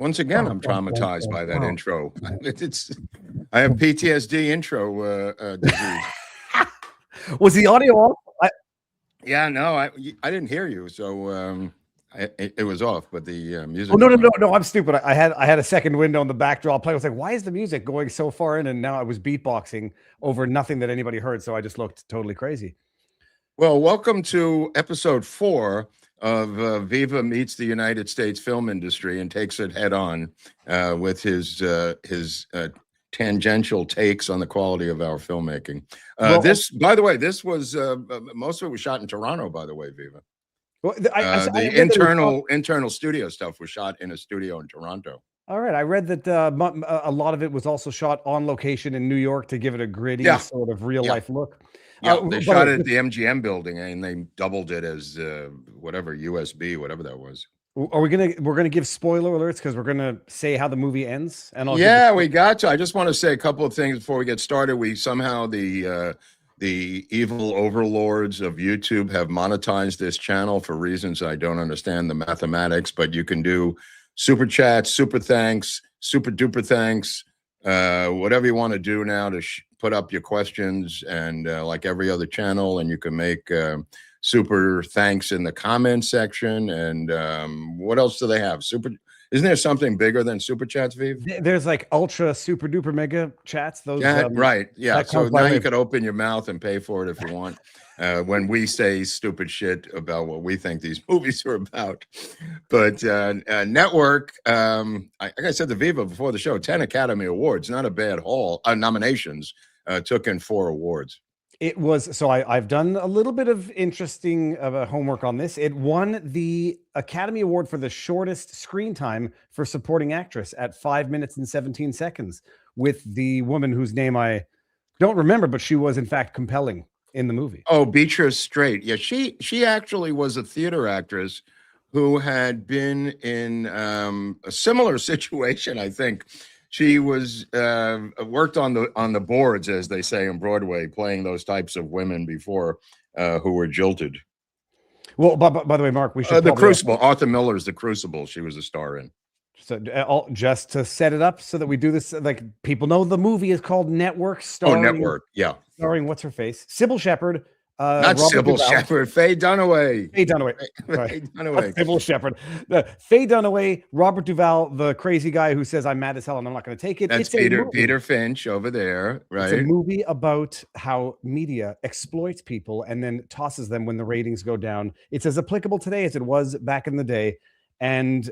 Once again, I'm traumatized by that intro. I have PTSD intro disease. Was the audio off? Yeah, no, I didn't hear you, so it was off. But the music. Oh no! I'm stupid. I had a second window on the backdrop play. I was like, why is the music going so far in? And now I was beatboxing over nothing that anybody heard, so I just looked totally crazy. Well, welcome to episode 4 of Viva meets the United States film industry and takes it head on with his tangential takes on the quality of our filmmaking. This, by the way, this was most of it was shot in Toronto. By the way, Viva. Well, the internal studio stuff was shot in a studio in Toronto. All right, I read that a lot of it was also shot on location in New York to give it a gritty sort of real life look. Yeah, they shot it at the MGM building and they doubled it as whatever USB, whatever that was. We're gonna give spoiler alerts because we're gonna say how the movie ends. And we got to. I just want to say a couple of things before we get started. We somehow the evil overlords of YouTube have monetized this channel for reasons I don't understand the mathematics, but you can do super chats, super thanks, super duper thanks, whatever you want to do now to put up your questions, and like every other channel, and you can make super thanks in the comment section. And what else do they have? Isn't there something bigger than super chats, Viv? There's like ultra super duper mega chats. Those right. Yeah. So now you could open your mouth and pay for it if you want. When we say stupid shit about what we think these movies are about. But network, like I said to Viva before the show, 10 Academy Awards, not a bad haul. Nominations, took in 4 awards. It was, so I've done a little bit of interesting homework on this. It won the Academy Award for the shortest screen time for supporting actress at 5 minutes and 17 seconds with the woman whose name I don't remember, but she was in fact compelling in the movie. Oh, Beatrice Straight. Yeah, she actually was a theater actress who had been in a similar situation, I think. She was worked on the boards, as they say in Broadway, playing those types of women before who were jilted. Well, by the way, Mark, we should the Crucible. Arthur Miller's The Crucible. She was a star in. So just to set it up so that we do this, like people know the movie is called Network. Starring, Network, yeah. Starring what's her face, Sybil Shepherd. Not Sybil Shepherd, Faye Dunaway. Faye Dunaway. Faye Dunaway. Sybil Shepherd. Faye Dunaway, Robert Duvall, the crazy guy who says I'm mad as hell and I'm not going to take it. That's Peter Finch over there, right? It's a movie about how media exploits people and then tosses them when the ratings go down. It's as applicable today as it was back in the day. And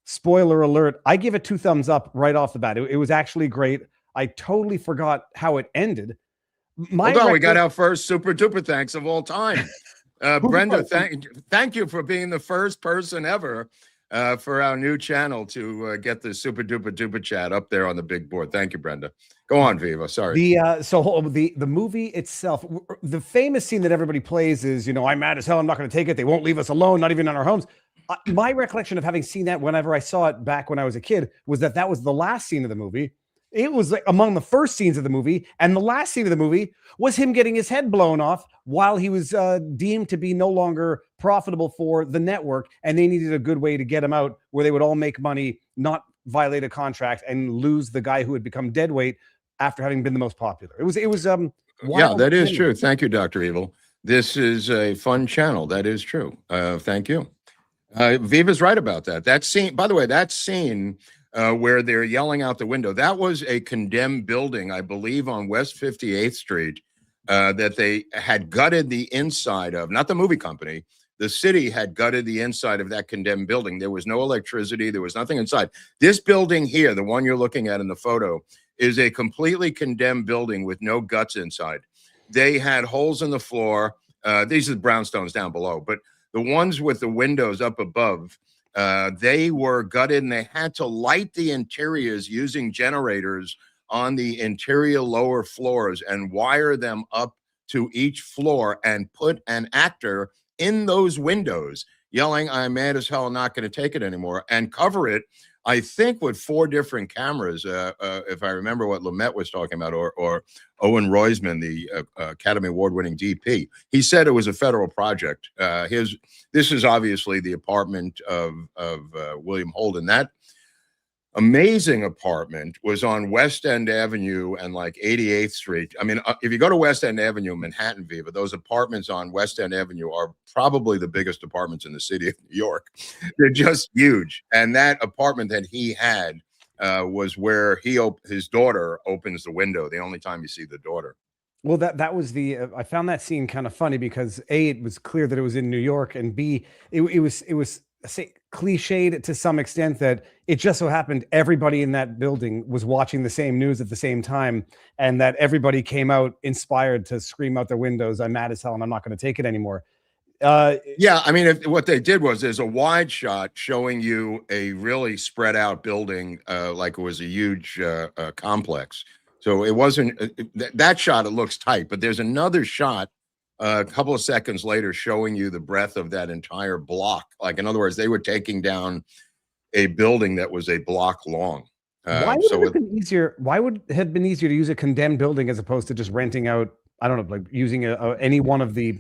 spoiler alert, I give it 2 thumbs up right off the bat. It was actually great. I totally forgot how it ended. Hold on, we got our first super duper thanks of all time. Brenda, thank you for being the first person ever for our new channel to get the super duper duper chat up there on the big board. Thank you, Brenda. Go on, Viva. Sorry. The movie itself, the famous scene that everybody plays is, I'm mad as hell. I'm not going to take it. They won't leave us alone, not even in our homes. My recollection of having seen that whenever I saw it back when I was a kid was that was the last scene of the movie. It was like among the first scenes of the movie, and the last scene of the movie was him getting his head blown off while he was deemed to be no longer profitable for the network, and they needed a good way to get him out where they would all make money, not violate a contract, and lose the guy who had become deadweight after having been the most popular. It was yeah, that is true. Thank you, Dr. Evil. This is a fun channel. That is true. Thank you. Viva's right about that. That scene, by the way, where they're yelling out the window, that was a condemned building, I believe, on West 58th Street, that they had gutted the inside of, not the movie company. The city had gutted the inside of that condemned building. There was no electricity. There was nothing inside. This building here, the one you're looking at in the photo, is a completely condemned building with no guts inside. They had holes in the floor. These are the brownstones down below, but the ones with the windows up above, they were gutted, and they had to light the interiors using generators on the interior lower floors and wire them up to each floor and put an actor in those windows yelling, "I'm mad as hell, not going to take it anymore," and cover it, I think, with 4 different cameras, if I remember what Lumet was talking about, or Owen Roisman, the Academy Award-winning DP. He said it was a federal project. This is obviously the apartment of William Holden. That amazing apartment was on West End Avenue and like 88th Street. I mean, if you go to West End Avenue, Manhattan, Viva, those apartments on West End Avenue are probably the biggest apartments in the city of New York. They're just huge. And that apartment that he had was where his daughter opens the window, the only time you see the daughter. Well, that was the I found that scene kind of funny because A, it was clear that it was in New York, and B, it was say cliched to some extent that it just so happened everybody in that building was watching the same news at the same time, and that everybody came out inspired to scream out their windows, "I'm mad as hell and I'm not going to take it anymore." Yeah, I mean, what they did was there's a wide shot showing you a really spread out building, like it was a huge complex. So it wasn't that shot. It looks tight, but there's another shot a couple of seconds later showing you the breadth of that entire block. Like, in other words, they were taking down a building that was a block long. Why would it have been easier? Why would it have been easier to use a condemned building as opposed to just renting out? I don't know, like using any one of the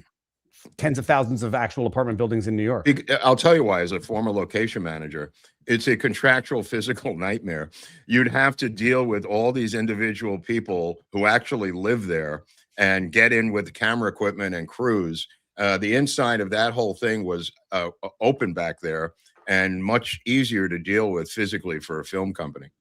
tens of thousands of actual apartment buildings in New York. I'll tell you why. As a former location manager, it's a contractual physical nightmare. You'd have to deal with all these individual people who actually live there and get in with camera equipment and crews. The inside of that whole thing was open back there and much easier to deal with physically for a film company.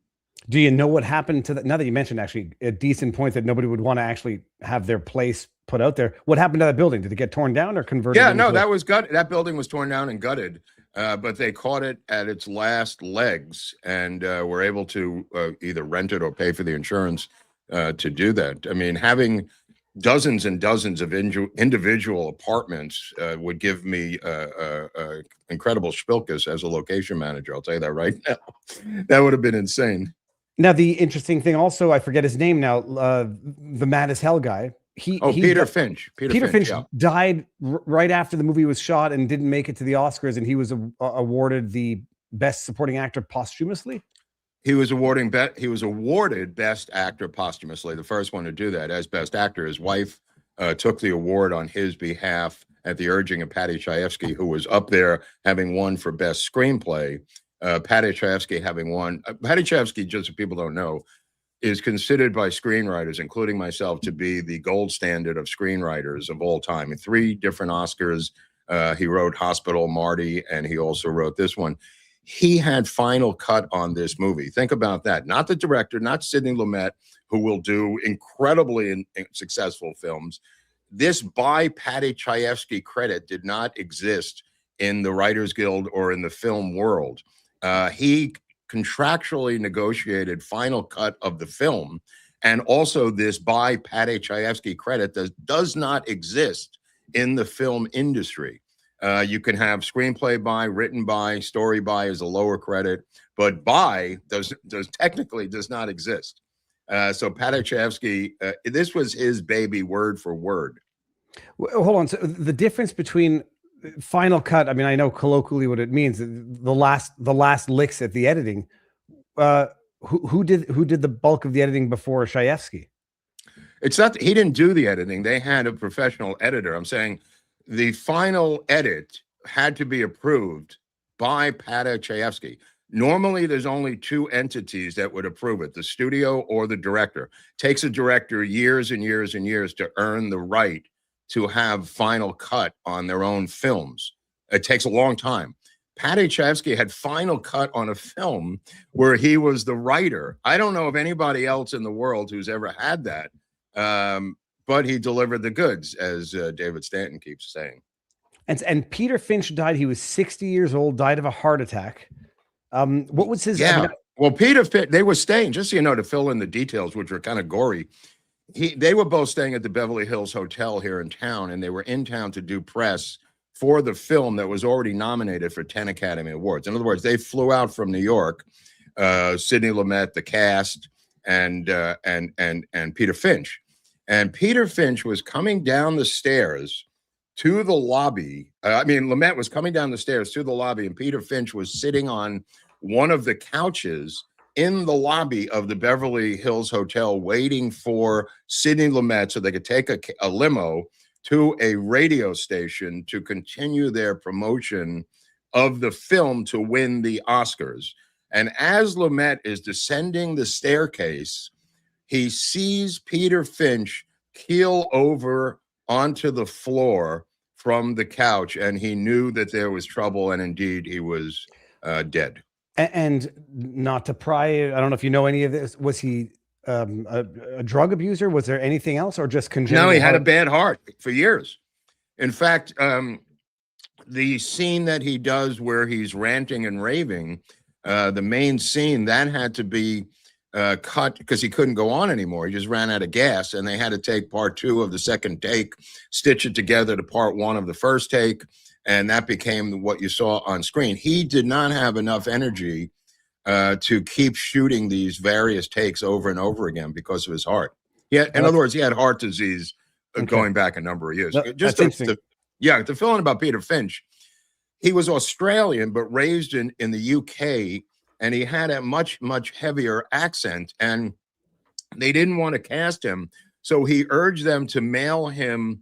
Do you know what happened to that? Now that you mentioned actually a decent point that nobody would want to actually have their place put out there. What happened to that building? Did it get torn down or converted? Yeah, no, that was gutted. That building was torn down and gutted, but they caught it at its last legs and were able to either rent it or pay for the insurance to do that. I mean, having dozens and dozens of individual apartments would give me incredible spilkus as a location manager. I'll tell you that right now. That would have been insane. Now, the interesting thing also, I forget his name now, the mad as hell guy. Peter Finch. Peter Finch died right after the movie was shot and didn't make it to the Oscars, and he was awarded the Best Supporting Actor posthumously. He was awarded Best Actor posthumously, the first one to do that as Best Actor. His wife took the award on his behalf at the urging of Paddy Chayefsky, who was up there having won for Best Screenplay. Paddy Chayefsky having won. Paddy Chayefsky, just so people don't know, is considered by screenwriters, including myself, to be the gold standard of screenwriters of all time. In 3 different Oscars, he wrote Hospital, Marty, and he also wrote this one. He had final cut on this movie. Think about that. Not the director, not Sidney Lumet, who will do incredibly successful films. This by Paddy Chayefsky credit did not exist in the Writers Guild or in the film world. He contractually negotiated final cut of the film, and also this by Paddy Chayefsky credit does not exist in the film industry. You can have screenplay by, written by, story by is a lower credit, but by technically does not exist. So Paddy Chayefsky, this was his baby word for word. Well, hold on. So the difference between final cut, I mean, I know colloquially what it means, the last licks at the editing. Who did the bulk of the editing before Chayefsky? It's not, he didn't do the editing. They had a professional editor. I'm saying the final edit had to be approved by Paddy Chayefsky. Normally, there's only 2 entities that would approve it, the studio or the director. It takes a director years and years and years to earn the right to have final cut on their own films. It takes a long time. Paddy Chayefsky had final cut on a film where he was the writer. I don't know of anybody else in the world who's ever had that, but he delivered the goods, as David Stanton keeps saying. And Peter Finch died. He was 60 years old, died of a heart attack. What was his? Yeah. Well, Peter Finch, they were staying, just so you know, to fill in the details, which were kind of gory. They were both staying at the Beverly Hills Hotel here in town, and they were in town to do press for the film that was already nominated for 10 Academy Awards. In other words, they flew out from New York, Sidney Lumet, the cast, and Peter Finch. And Peter Finch was coming down the stairs to the lobby. Lumet was coming down the stairs to the lobby, and Peter Finch was sitting on one of the couches in the lobby of the Beverly Hills Hotel waiting for Sidney Lumet so they could take a limo to a radio station to continue their promotion of the film to win the Oscars. And as Lumet is descending the staircase, he sees Peter Finch keel over onto the floor from the couch, and he knew that there was trouble, and indeed he was dead. And not to pry, I don't know if you know any of this. Was he a drug abuser? Was there anything else, or just congenital? No, he had a bad heart for years. In fact, the scene that he does where he's ranting and raving, the main scene, that had to be cut because he couldn't go on anymore. He just ran out of gas, and they had to take part 2 of the second take, stitch it together to part 1 of the first take, and that became what you saw on screen. He did not have enough energy to keep shooting these various takes over and over again because of his heart. Yeah, in other words, he had heart disease going back a number of years. Just to fill in about Peter Finch, he was Australian but raised in the UK, and he had a much heavier accent, and they didn't want to cast him, so he urged them to mail him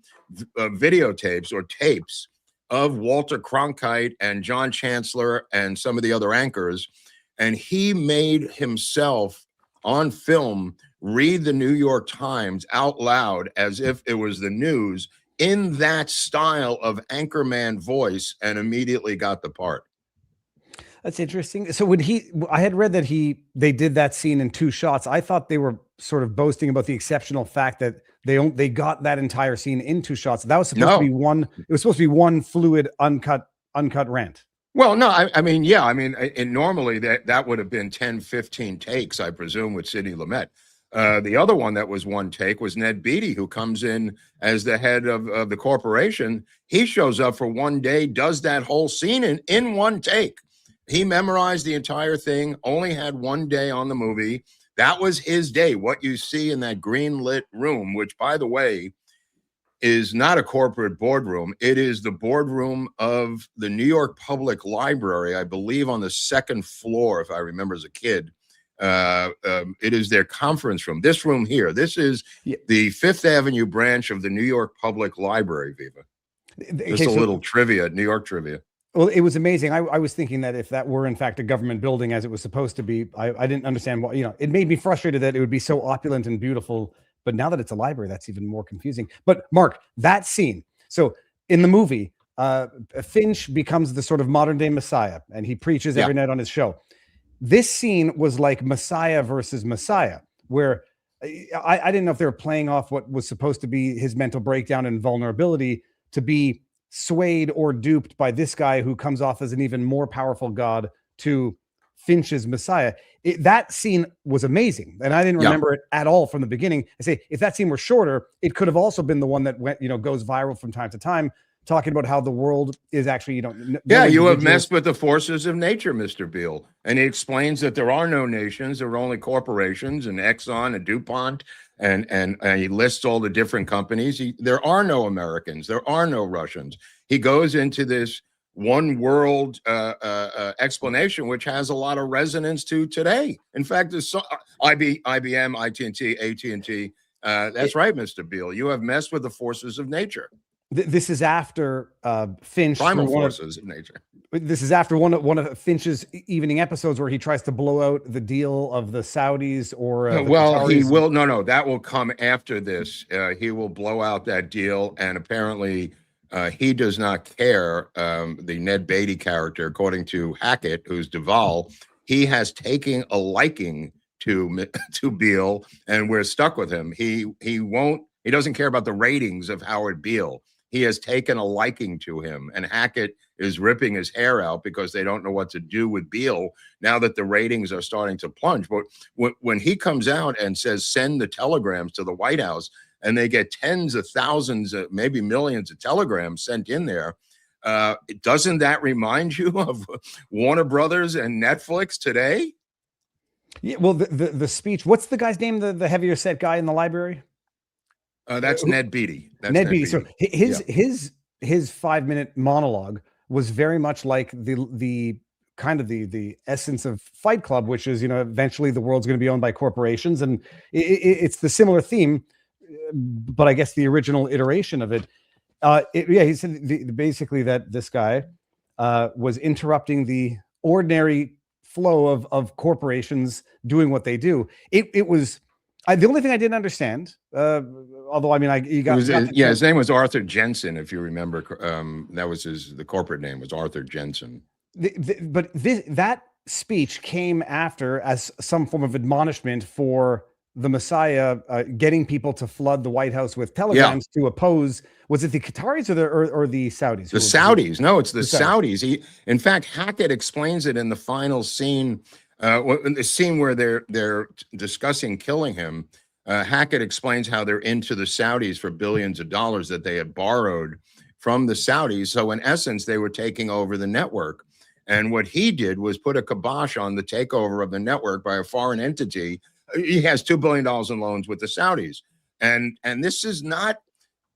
videotapes or tapes of Walter Cronkite and John Chancellor and some of the other anchors, and he made himself on film read the New York Times out loud as if it was the news in that style of anchorman voice, and immediately got the part. That's interesting. So I had read that they did that scene in 2 shots. I thought they were sort of boasting about the exceptional fact that they got that entire scene in 2 shots. That was supposed to be one. It was supposed to be one fluid, uncut rant. Well, no, I mean, and normally that would have been 10, 15 takes, I presume, with Sidney Lumet. The other one that was 1 take was Ned Beatty, who comes in as the head of the corporation. He shows up for 1 day, does that whole scene in 1 take. He memorized the entire thing, only had 1 day on the movie. That was his day. What you see in that green lit room, which, by the way, is not a corporate boardroom. It is the boardroom of the New York Public Library, I believe on the 2nd floor, if I remember as a kid. It is their conference room. This room here, this is the 5th Avenue branch of the New York Public Library, Viva. Just a little trivia, New York trivia. Well, it was amazing. I was thinking that if that were in fact a government building as it was supposed to be, I didn't understand why, it made me frustrated that it would be so opulent and beautiful. But now that it's a library, that's even more confusing. But Mark, that scene. So in the movie, Finch becomes the sort of modern day Messiah, and he preaches every night on his show. This scene was like Messiah versus Messiah, where I didn't know if they were playing off what was supposed to be his mental breakdown and vulnerability to be swayed or duped by this guy who comes off as an even more powerful god to Finch's Messiah. That scene was amazing, and I didn't remember it at all from the beginning. I say, if that scene were shorter, it could have also been the one that went, goes viral from time to time, talking about how the world is actually, you have messed with the forces of nature, Mr. Beale. And he explains that there are no nations, there are only corporations, and Exxon and DuPont, and he lists all the different companies. There are no Americans, there are no Russians. He goes into this one world explanation, which has a lot of resonance to today. In fact, there's IBM, AT&T. That's right, Mr. Beale. You have messed with the forces of nature. This is after Finch. Primal forces of nature. This is after one of Finch's evening episodes where he tries to blow out the deal of the Saudis or. He will. No, that will come after this. He will blow out that deal, and apparently he does not care. The Ned Beatty character, according to Hackett, who's Duvall, he has taken a liking to Beale, and we're stuck with him. He doesn't care about the ratings of Howard Beale. He has taken a liking to him, and Hackett is ripping his hair out because they don't know what to do with Beale now that the ratings are starting to plunge. But when he comes out and says, send the telegrams to the White House, and they get tens of thousands, maybe millions of telegrams sent in there, doesn't that remind you of Warner Brothers and Netflix today? Yeah, well, the speech, what's the guy's name, the heavier set guy in the library? That's Ned Beatty. Ned Beatty. So his 5-minute monologue was very much like the kind of the essence of Fight Club, which is, eventually the world's going to be owned by corporations, and it's the similar theme, but I guess the original iteration of it. He said basically that this guy was interrupting the ordinary flow of corporations doing what they do. It was the only thing I didn't understand. Although I mean, his name was Arthur Jensen, if you remember. That was the corporate name was Arthur Jensen. That speech came after as some form of admonishment for the Messiah getting people to flood the White House with telegrams to oppose. Was it the Qataris or the Saudis? The Saudis. No, it's the Saudis. In fact, Hackett explains it in the final scene, in the scene where they're discussing killing him. Hackett explains how they're into the Saudis for billions of dollars that they had borrowed from the Saudis. So in essence, they were taking over the network. And what he did was put a kibosh on the takeover of the network by a foreign entity. He has $2 billion in loans with the Saudis. And this is not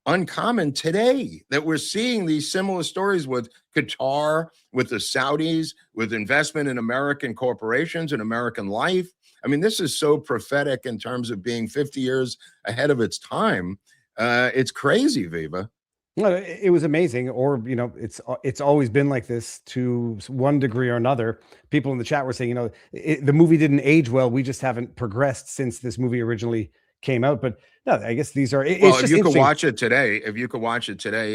uncommon today that we're seeing these similar stories with Qatar, with the Saudis, with investment in American corporations and American life. I mean, this is so prophetic in terms of being 50 years ahead of its time. It's crazy, Viva. No, it was amazing. Or, you know, it's always been like this to one degree or another. People in the chat were saying, you know, the movie didn't age well. We just haven't progressed since this movie originally came out. But no, I guess these are. If you could watch it today,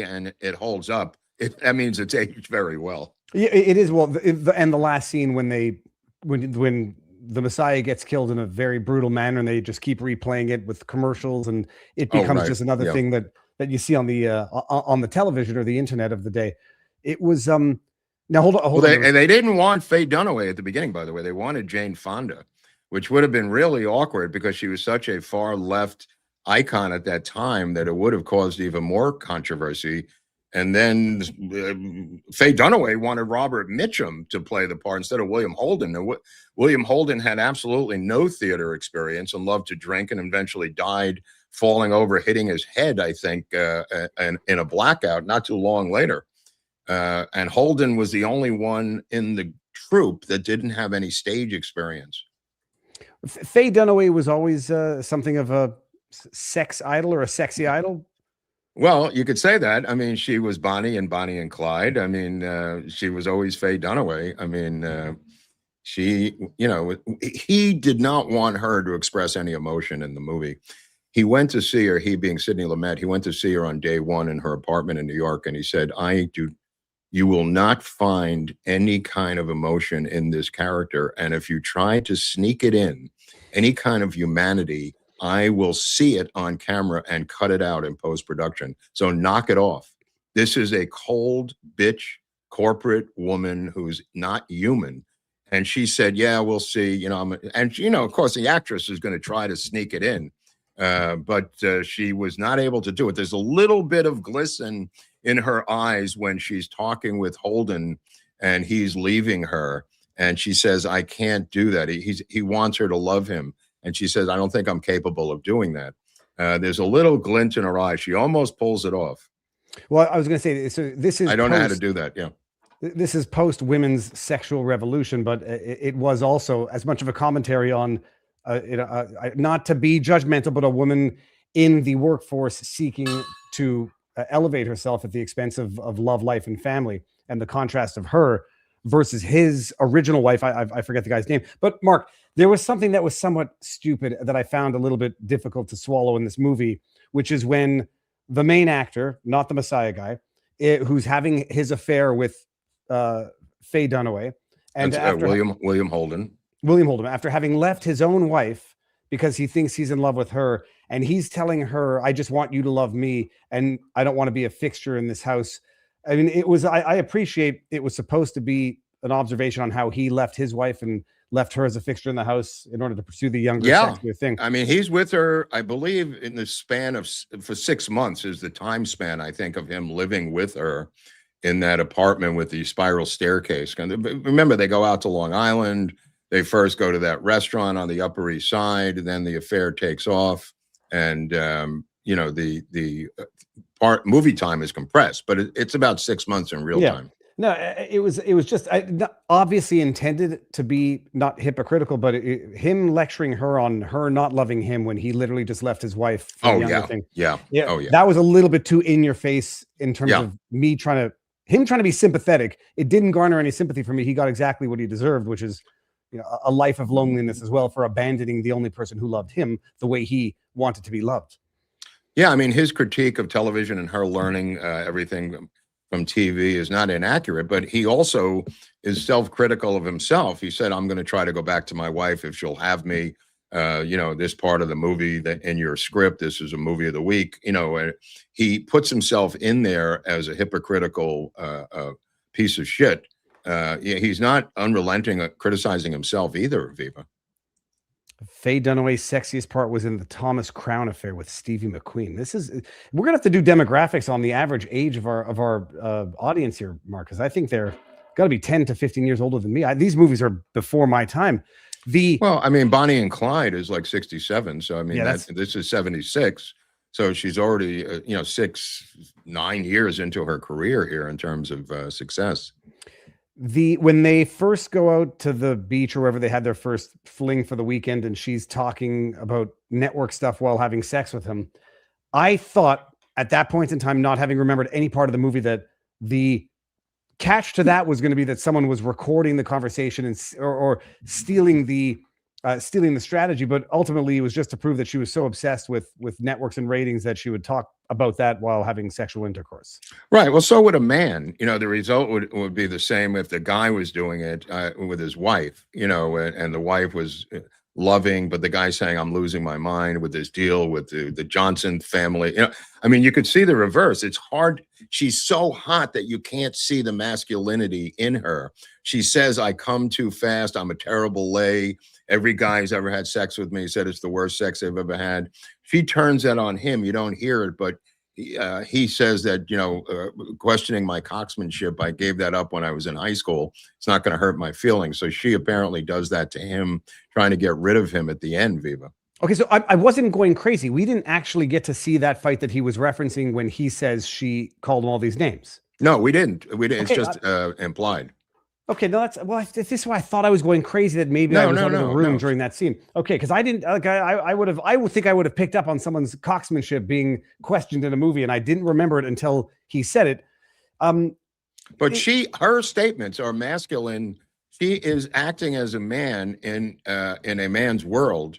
and it holds up, that means it's aged very well. Yeah, it is. Well, and the last scene when the Messiah gets killed in a very brutal manner, and they just keep replaying it with commercials, and it becomes just another thing that you see on the television or the internet of the day. It was now hold on. They didn't want Faye Dunaway at the beginning, by the way. They wanted Jane Fonda, which would have been really awkward because she was such a far left icon at that time that it would have caused even more controversy. And then Faye Dunaway wanted Robert Mitchum to play the part instead of William Holden. And William Holden had absolutely no theater experience and loved to drink, and eventually died falling over, hitting his head, I think, in a blackout not too long later. And Holden was the only one in the troupe that didn't have any stage experience. Faye Dunaway was always something of a sex idol or a sexy idol. Well, you could say that. I mean, she was Bonnie and Clyde. I mean, she was always Faye Dunaway. I mean, he did not want her to express any emotion in the movie. He went to see her, he being Sidney Lumet, he went to see her on day one in her apartment in New York, and he said, you will not find any kind of emotion in this character, and if you try to sneak it in, any kind of humanity, I will see it on camera and cut it out in post-production. So knock it off. This is a cold bitch corporate woman who's not human. And she said, yeah, we'll see. Of course, the actress is going to try to sneak it in. But she was not able to do it. There's a little bit of glisten in her eyes when she's talking with Holden and he's leaving her. And she says, I can't do that. He wants her to love him. And she says, I don't think I'm capable of doing that. There's a little glint in her eye. She almost pulls it off. Well, I was going to say, so this is. I don't know how to do that. Yeah. This is post women's sexual revolution, but it was also as much of a commentary on, not to be judgmental, but a woman in the workforce seeking to elevate herself at the expense of love, life, and family, and the contrast of her versus his original wife. I forget the guy's name, but Mark, there was something that was somewhat stupid that I found a little bit difficult to swallow in this movie, which is when the main actor, not the Messiah guy, who's having his affair with Faye Dunaway, and William Holden, after having left his own wife because he thinks he's in love with her, and he's telling her, I just want you to love me, and I don't want to be a fixture in this house. I mean, it was, I appreciate it was supposed to be an observation on how he left his wife and left her as a fixture in the house in order to pursue the younger sexier thing. I mean, he's with her, I believe, in the span of, for 6 months is the time span, I think, of him living with her in that apartment with the spiral staircase. Remember, they go out to Long Island. They first go to that restaurant on the Upper East Side. Then the affair takes off. And, the movie time is compressed, but it's about 6 months in real time. No, it was just obviously intended to be not hypocritical, but him lecturing her on her not loving him when he literally just left his wife. For the younger thing. Yeah. That was a little bit too in your face in terms of me trying to be sympathetic. It didn't garner any sympathy for me. He got exactly what he deserved, which is a life of loneliness as well for abandoning the only person who loved him the way he wanted to be loved. Yeah, I mean, his critique of television and her learning everything from TV is not inaccurate, but he also is self-critical of himself. He said, I'm going to try to go back to my wife if she'll have me. This part of the movie that in your script, this is a movie of the week. He puts himself in there as a hypocritical piece of shit. He's not unrelenting at criticizing himself either, Viva. Faye Dunaway's sexiest part was in the Thomas Crown affair with Stevie McQueen. We're gonna have to do demographics on the average age of our audience here, Mark, because I think they're got to be 10 to 15 years older than me. These movies are before my time. Well, I mean, Bonnie and Clyde is like 67, so I mean, Yeah, this is 76, so she's already 9 years into her career here in terms of success. When they first go out to the beach or wherever they had their first fling for the weekend, and she's talking about network stuff while having sex with him, I thought at that point in time, not having remembered any part of the movie, that the catch to that was going to be that someone was recording the conversation or stealing the strategy. But ultimately, it was just to prove that she was so obsessed with networks and ratings that she would talk about that while having sexual intercourse. Right. Well, so would a man. The result would be the same if the guy was doing it with his wife, and the wife was loving, but the guy saying, I'm losing my mind with this deal with the Johnson family. I mean, you could see the reverse. It's hard. She's so hot that you can't see the masculinity in her. She says, I come too fast. I'm a terrible lay. Every guy who's ever had sex with me said it's the worst sex they've ever had. She turns that on him. You don't hear it, but he says that, questioning my cocksmanship, I gave that up when I was in high school. It's not going to hurt my feelings. So she apparently does that to him, trying to get rid of him at the end, Viva. Okay, so I wasn't going crazy. We didn't actually get to see that fight that he was referencing when he says she called him all these names. No, we didn't. Okay, it's just implied. Okay, no, this is why I thought I was going crazy, that maybe I was out of the room during that scene. Okay, because I didn't I would think I would have picked up on someone's cocksmanship being questioned in a movie, and I didn't remember it until he said it. But her statements are masculine. She is acting as a man in a man's world,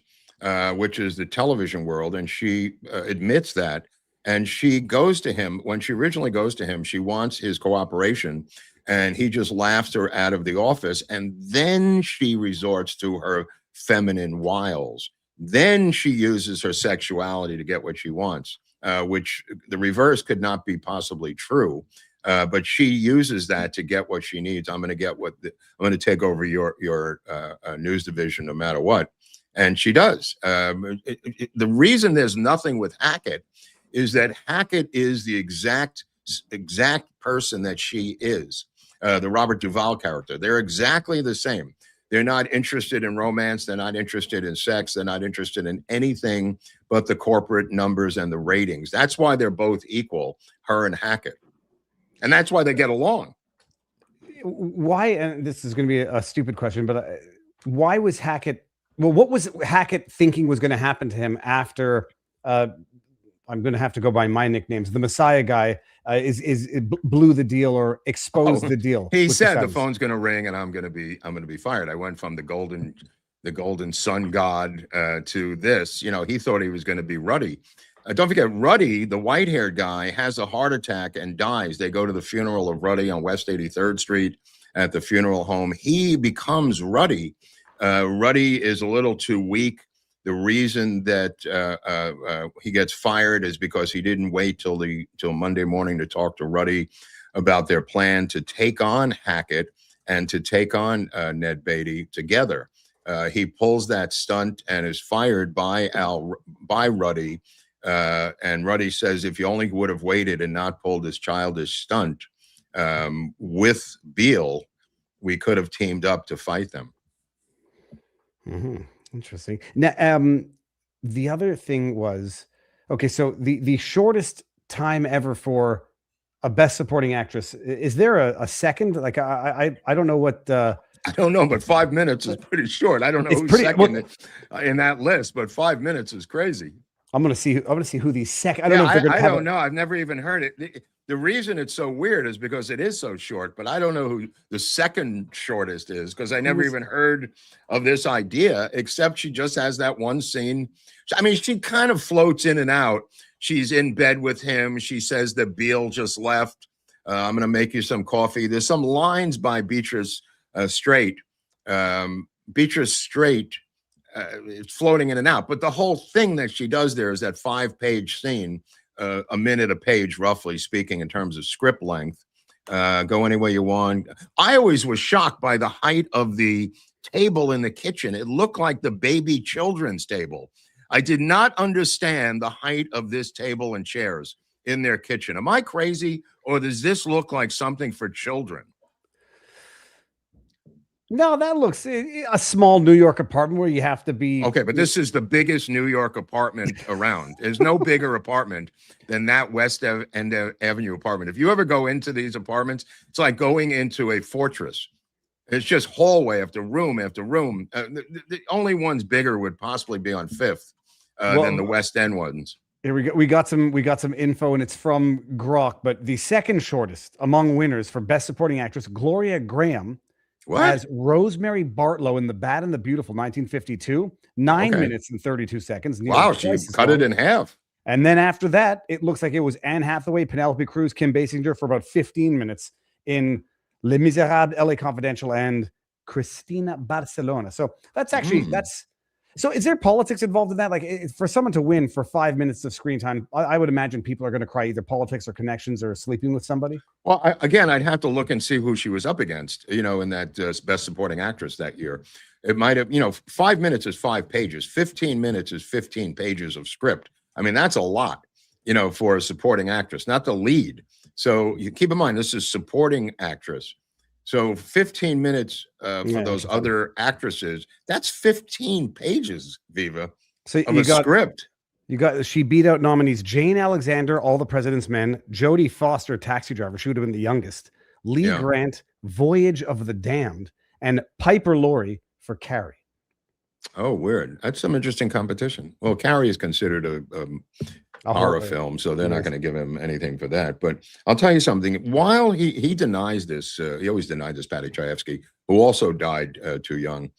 which is the television world, and she admits that. And she goes to him. When she originally goes to him, she wants his cooperation, and he just laughs her out of the office. And then she resorts to her feminine wiles. Then she uses her sexuality to get what she wants, which the reverse could not be possibly true. But she uses that to get what she needs. I'm going to take over your news division no matter what. And she does. The reason there's nothing with Hackett is that Hackett is the exact person that she is. The Robert Duvall character. They're exactly the same. They're not interested in romance. They're not interested in sex. They're not interested in anything but the corporate numbers and the ratings. That's why they're both equal, her and Hackett. And that's why they get along. Why, and this is going to be a stupid question, but why was Hackett, what was Hackett thinking was going to happen to him after, I'm going to have to go by my nicknames, the Messiah guy blew the deal or exposed the deal? He said the phone's going to ring and I'm going to be fired. I went from the golden sun god to this. He thought he was going to be Ruddy. Don't forget, Ruddy, the white-haired guy, has a heart attack and dies. They go to the funeral of Ruddy on West 83rd Street at the funeral home. He becomes Ruddy. Ruddy is a little too weak. The reason that he gets fired is because he didn't wait till Monday morning to talk to Ruddy about their plan to take on Hackett and to take on Ned Beatty together. He pulls that stunt and is fired by Ruddy. And Ruddy says, if you only would have waited and not pulled this childish stunt with Beale, we could have teamed up to fight them. Mm-hmm. Interesting. Now, the other thing was, okay, so the shortest time ever for a best supporting actress, is there a second? Like, I don't know what... I don't know, but 5 minutes is pretty short. I don't know who's second in that list, but 5 minutes is crazy. I'm gonna see who these second. I don't know. I don't know. I've never even heard it. the reason it's so weird is because it is so short, but I don't know who the second shortest is because I never even heard of this idea, except she just has that one scene. I mean, she kind of floats in and out. She's in bed with him. She says that Beale just left. I'm going to make you some coffee. There's some lines by Beatrice Straight. Beatrice Straight is floating in and out. But the whole thing that she does there is that 5-page scene, a minute a page, roughly speaking, in terms of script length. Go any way you want. I always was shocked by the height of the table in the kitchen. It looked like the baby children's table. I did not understand the height of this table and chairs in their kitchen. Am I crazy, or does this look like something for children? No, that looks a small New York apartment where you have to be. Okay, but this is the biggest New York apartment around. There's no bigger apartment than that West End Avenue apartment. If you ever go into these apartments, it's like going into a fortress. It's just hallway after room after room. The only ones bigger would possibly be on Fifth than the West End ones. Here we go. We got some info, and it's from Grok. But the second shortest among winners for Best Supporting Actress, Gloria Graham, as Rosemary Bartlow in The Bad and the Beautiful, 1952, 9 minutes and 32 seconds. Wow, she cut it in half. And then after that, it looks like it was Anne Hathaway, Penelope Cruz, Kim Basinger for about 15 minutes in Les Miserables, LA Confidential, and Cristina Barcelona. So that's actually So is there politics involved in that? Like, for someone to win for 5 minutes of screen time, I would imagine people are going to cry either politics or connections or sleeping with somebody. Well, again, I'd have to look and see who she was up against, in that Best Supporting Actress that year. It might have, 5 minutes is 5 pages. 15 minutes is 15 pages of script. I mean, that's a lot, for a supporting actress, not the lead. So you keep in mind, this is supporting actress. So 15 minutes for those other actresses, that's 15 pages, Viva, of a script. She beat out nominees Jane Alexander, All the President's Men, Jodie Foster, Taxi Driver, she would have been the youngest, Lee Grant, Voyage of the Damned, and Piper Laurie for Carrie. Oh, weird. That's some interesting competition. Well, Carrie is considered a horror film, so they're not going to give him anything for that. But I'll tell you something. While he denies this, he always denied this, Paddy Chayefsky, who also died too young.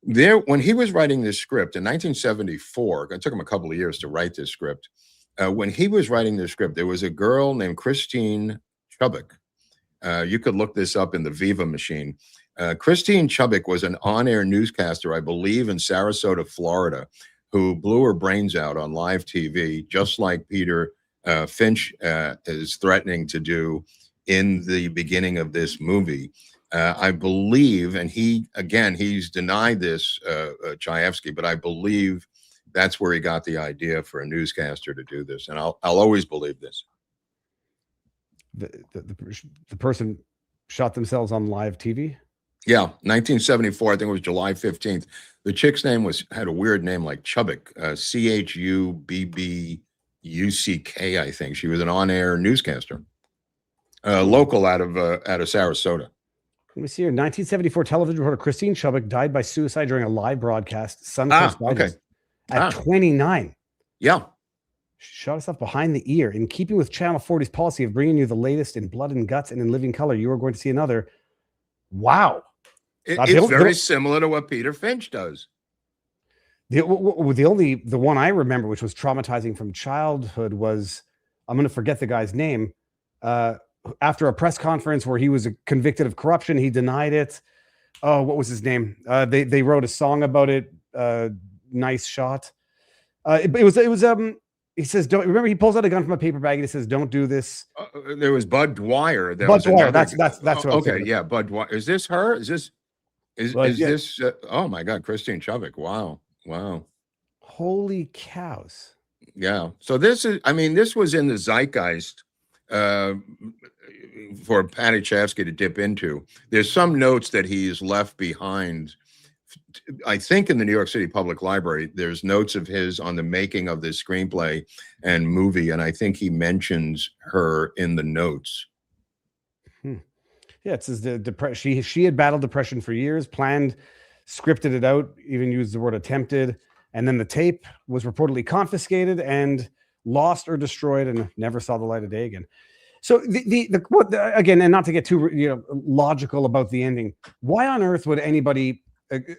When he was writing this script in 1974, it took him a couple of years to write this script. When he was writing this script, there was a girl named Christine Chubbuck. You could look this up in the Viva machine. Christine Chubbuck was an on-air newscaster, I believe, in Sarasota, Florida, who blew her brains out on live TV, just like Peter Finch is threatening to do in the beginning of this movie. I believe, and he's denied this, Chayefsky, but I believe that's where he got the idea for a newscaster to do this. And I'll always believe this. The person shot themselves on live TV? Yeah, 1974, I think it was July 15th. The chick's name had a weird name like Chubbuck, Chubbuck, I think. She was an on-air newscaster, local out of Sarasota. Let me see here. 1974 television reporter Christine Chubbuck died by suicide during a live broadcast. At 29. Yeah. She shot herself behind the ear. In keeping with Channel 40's policy of bringing you the latest in blood and guts and in living color, you are going to see another. Wow. It's very similar to what Peter Finch does. The one I remember, which was traumatizing from childhood, was, I'm going to forget the guy's name. After a press conference where he was convicted of corruption, he denied it. Oh, what was his name? They wrote a song about it. Nice shot. He says, "Don't remember." He pulls out a gun from a paper bag and he says, "Don't do this." There was Bud Dwyer. Bud Dwyer. That's what. Okay, yeah, Bud Dwyer. Is this her? Is this? Oh my God, Christine Chubbuck. Wow. Holy cows. Yeah. So this was in the zeitgeist for Paddy Chayefsky to dip into. There's some notes that he's left behind. I think in the New York City Public Library, there's notes of his on the making of this screenplay and movie, and I think he mentions her in the notes. Yeah, it says the depression. She had battled depression for years, planned, scripted it out, even used the word attempted, and then the tape was reportedly confiscated and lost or destroyed and never saw the light of day again. So again, and not to get too logical about the ending, why on earth would anybody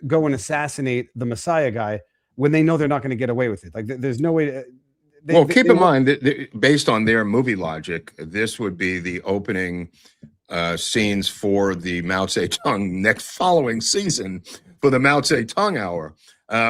go and assassinate the Messiah guy when they know they're not going to get away with it? Like, there's no way to, keep in mind that based on their movie logic, this would be the opening scenes for the Mao Zedong next following season for the Mao Zedong Hour.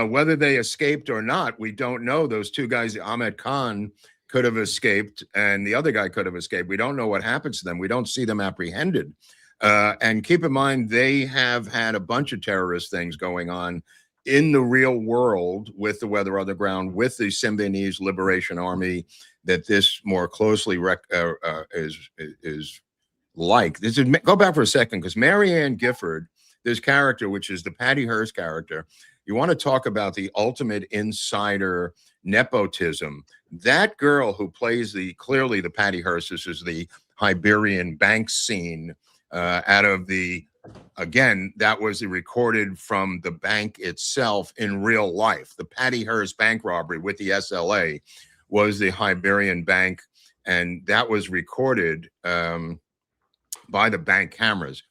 Whether they escaped or not, we don't know. Those two guys, Ahmed Khan could have escaped and the other guy could have escaped. We don't know what happens to them. We don't see them apprehended. And keep in mind, they have had a bunch of terrorist things going on in the real world with the Weather Underground, with the Symbionese Liberation Army, that this more closely is like. This is, go back for a second, because Mary Ann Gifford, this character, which is the Patty Hearst character, you want to talk about the ultimate insider nepotism. That girl who plays clearly the Patty Hearst, this is the Hibernian bank scene out of the, again, that was recorded from the bank itself in real life. The Patty Hearst bank robbery with the SLA was the Hibernian bank, and that was recorded by the bank cameras.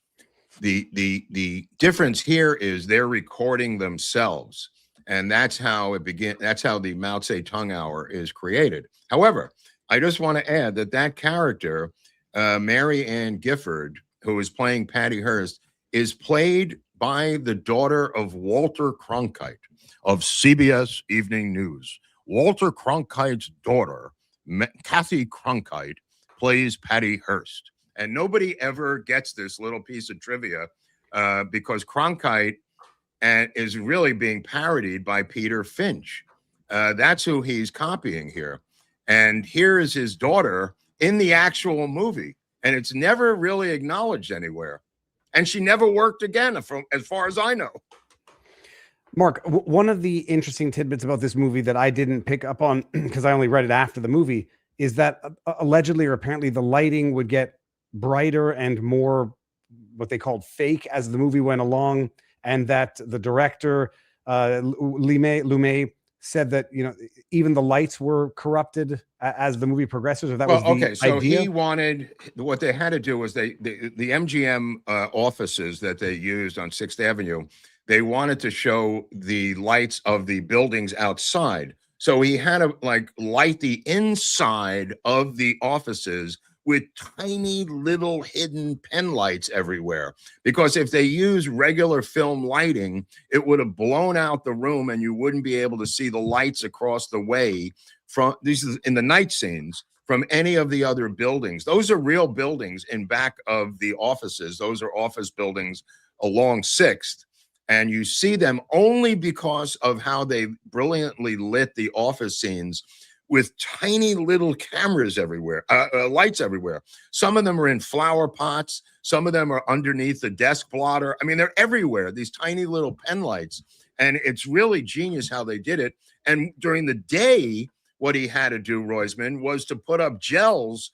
The difference here is they're recording themselves, and that's how it began. That's how the Mao Zedong Hour is created. However, I just want to add that character, Mary Ann Gifford, who is playing Patty Hearst, is played by the daughter of Walter Cronkite of CBS Evening News. Walter Cronkite's daughter, Kathy Cronkite, plays Patty Hearst. And nobody ever gets this little piece of trivia because Cronkite is really being parodied by Peter Finch. That's who he's copying here. And here is his daughter in the actual movie. And it's never really acknowledged anywhere. And she never worked again, from as far as I know. Mark, one of the interesting tidbits about this movie that I didn't pick up on because I only read it after the movie is that allegedly or apparently the lighting would get brighter and more what they called fake as the movie went along, and that the director Lumet said that even the lights were corrupted as the movie progresses. Or that was the idea. He wanted, what they had to do was the MGM offices that they used on 6th Avenue. They wanted to show the lights of the buildings outside, so he had to light the inside of the offices with tiny little hidden pen lights everywhere. Because if they use regular film lighting, it would have blown out the room and you wouldn't be able to see the lights across the way from, this is in the night scenes, from any of the other buildings. Those are real buildings in back of the offices. Those are office buildings along 6th. And you see them only because of how they brilliantly lit the office scenes with tiny little cameras everywhere, lights everywhere. Some of them are in flower pots. Some of them are underneath the desk blotter. I mean, they're everywhere, these tiny little pen lights. And it's really genius how they did it. And during the day, what he had to do, Roisman, was to put up gels,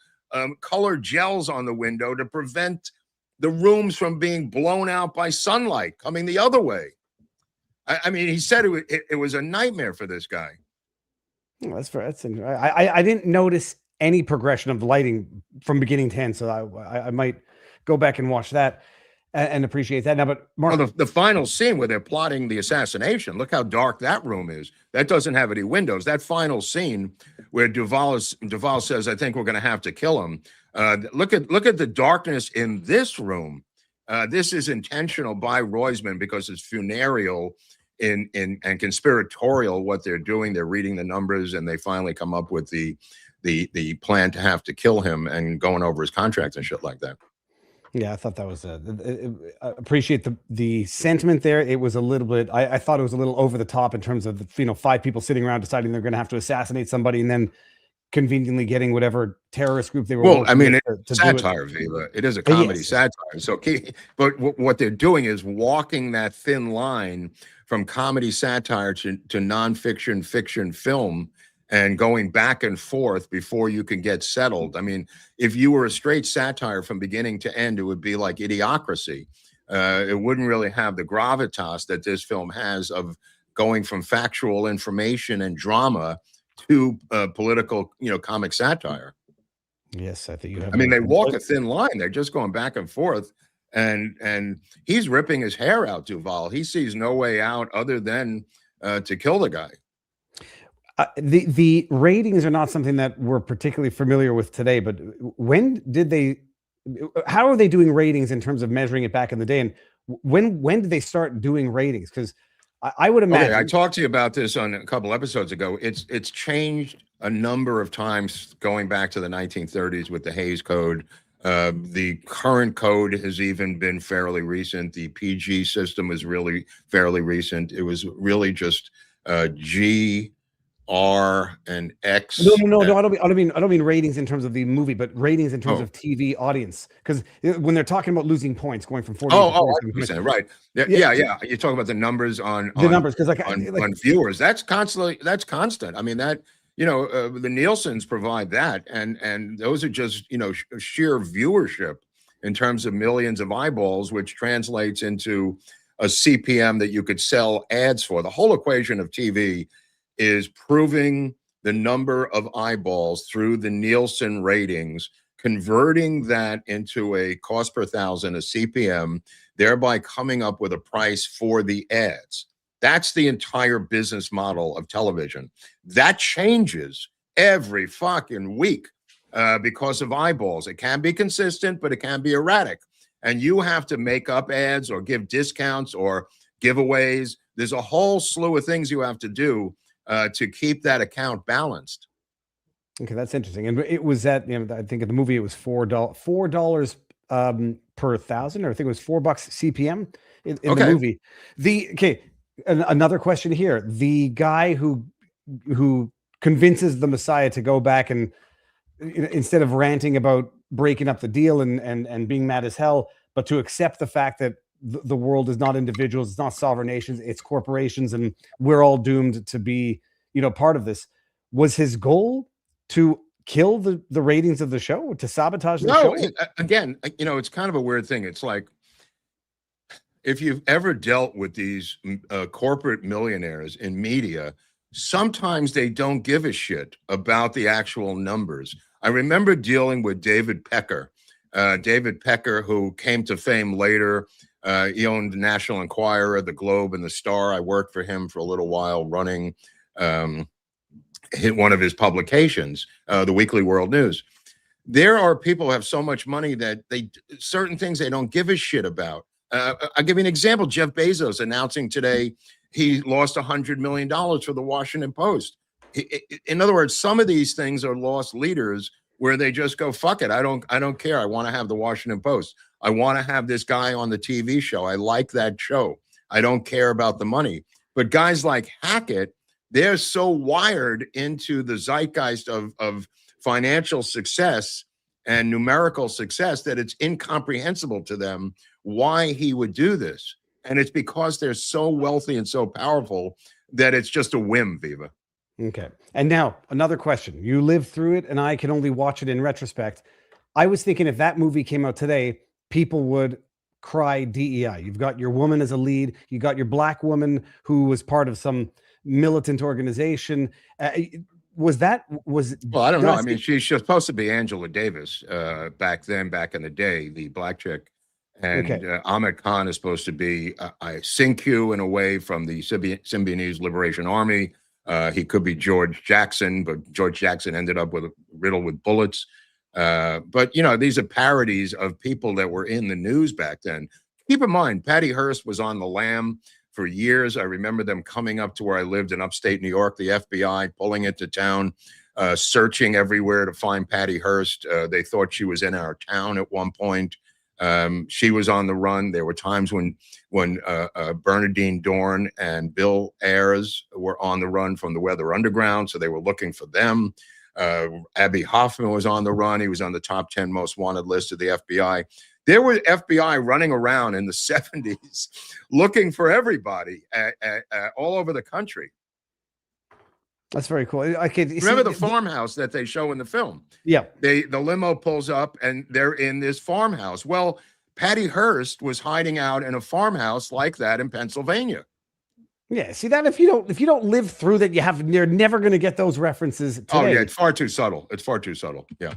colored gels on the window to prevent the rooms from being blown out by sunlight coming the other way. I mean, he said it was a nightmare for this guy. Oh, that's I didn't notice any progression of the lighting from beginning to end, so I might go back and watch that and appreciate that. Now, but Mark, well, the final scene where they're plotting the assassination, look how dark that room is. That doesn't have any windows. That final scene where Duvall says, "I think we're going to have to kill him." Look at the darkness in this room. This is intentional by Roisman because it's funereal and conspiratorial what they're doing. They're reading the numbers and they finally come up with the plan to have to kill him and going over his contract and shit like that. Yeah, I thought that was I appreciate the sentiment there. It was a little bit, I thought it was a little over the top in terms of 5 people sitting around deciding they're going to have to assassinate somebody and then conveniently getting whatever terrorist group they were. Well, I mean, it's satire, Viva. It is a comedy satire. So, but what they're doing is walking that thin line from comedy satire to nonfiction, fiction film, and going back and forth before you can get settled. I mean, if you were a straight satire from beginning to end, it would be like Idiocracy. It wouldn't really have the gravitas that this film has of going from factual information and drama to political, comic satire. Yes, I think you have. I mean, they walk a thin line. They're just going back and forth, and he's ripping his hair out, Duvall. He sees no way out other than to kill the guy. The ratings are not something that we're particularly familiar with today, but when did they? How are they doing ratings in terms of measuring it back in the day? And when did they start doing ratings? Because I would imagine. Okay, I talked to you about this on a couple episodes ago. It's changed a number of times going back to the 1930s with the Hays Code. The current code has even been fairly recent. The PG system was really fairly recent. It was really just G, R, and X. No. I don't mean ratings in terms of the movie, but ratings in terms of TV audience. Because when they're talking about losing points, going from 40 to 47, right? Yeah. You talk about the numbers on numbers because on viewers. That's constant. I mean that. The Nielsen's provide that, and those are just sheer viewership in terms of millions of eyeballs, which translates into a CPM that you could sell ads for. The whole equation of TV is proving the number of eyeballs through the Nielsen ratings, converting that into a cost per thousand, a CPM, thereby coming up with a price for the ads. That's the entire business model of television. That changes every fucking week because of eyeballs. It can be consistent, but it can be erratic. And you have to make up ads or give discounts or giveaways. There's a whole slew of things you have to do to keep that account balanced. Okay, that's interesting. And it was at, I think in the movie it was $4 per thousand, or I think it was $4 CPM in the movie. Another question here. The guy who convinces the Messiah to go back and instead of ranting about breaking up the deal and being mad as hell, but to accept the fact that the world is not individuals, it's not sovereign nations, it's corporations, and we're all doomed to be, part of this. Was his goal to kill the ratings of the show, to sabotage the show? Again, it's kind of a weird thing. It's like, if you've ever dealt with these corporate millionaires in media, sometimes they don't give a shit about the actual numbers. I remember dealing with David Pecker, who came to fame later. He owned the National Enquirer, the Globe, and the Star. I worked for him for a little while running one of his publications, the Weekly World News. There are people who have so much money that certain things they don't give a shit about. I'll give you an example. Jeff Bezos announcing today he lost $100 million for the Washington Post. In other words, some of these things are lost leaders where they just go, fuck it. I don't care. I want to have the Washington Post. I want to have this guy on the TV show. I like that show. I don't care about the money. But guys like Hackett, they're so wired into the zeitgeist of financial success and numerical success that it's incomprehensible to them why he would do this. And it's because they're so wealthy and so powerful that it's just a whim, Viva. Okay. And now another question. You lived through it and I can only watch it in retrospect. I was thinking if that movie came out today, people would cry DEI. You've got your woman as a lead. You got your black woman who was part of some militant organization. Well, I don't know. I mean, she's supposed to be Angela Davis back in the day, the black chick. And Ahmed Khan is supposed to be Sinkyu in a way from the Symbionese Liberation Army. He could be George Jackson, but George Jackson ended up riddled with bullets. But, these are parodies of people that were in the news back then. Keep in mind, Patty Hearst was on The Lam for years. I remember them coming up to where I lived in upstate New York, the FBI pulling into town, searching everywhere to find Patty Hearst. They thought she was in our town at one point. She was on the run. There were times when Bernadine Dorn and Bill Ayers were on the run from the Weather Underground, so they were looking for them. Abby Hoffman was on the run. He was on the top 10 most wanted list of the FBI. There were FBI running around in the 70s looking for everybody all over the country. That's very cool. Remember the farmhouse that they show in the film? Yeah. The limo pulls up and they're in this farmhouse. Well, Patty Hearst was hiding out in a farmhouse like that in Pennsylvania. Yeah. See that if you don't live through that, you're never going to get those references today. Oh yeah, it's far too subtle. Yeah.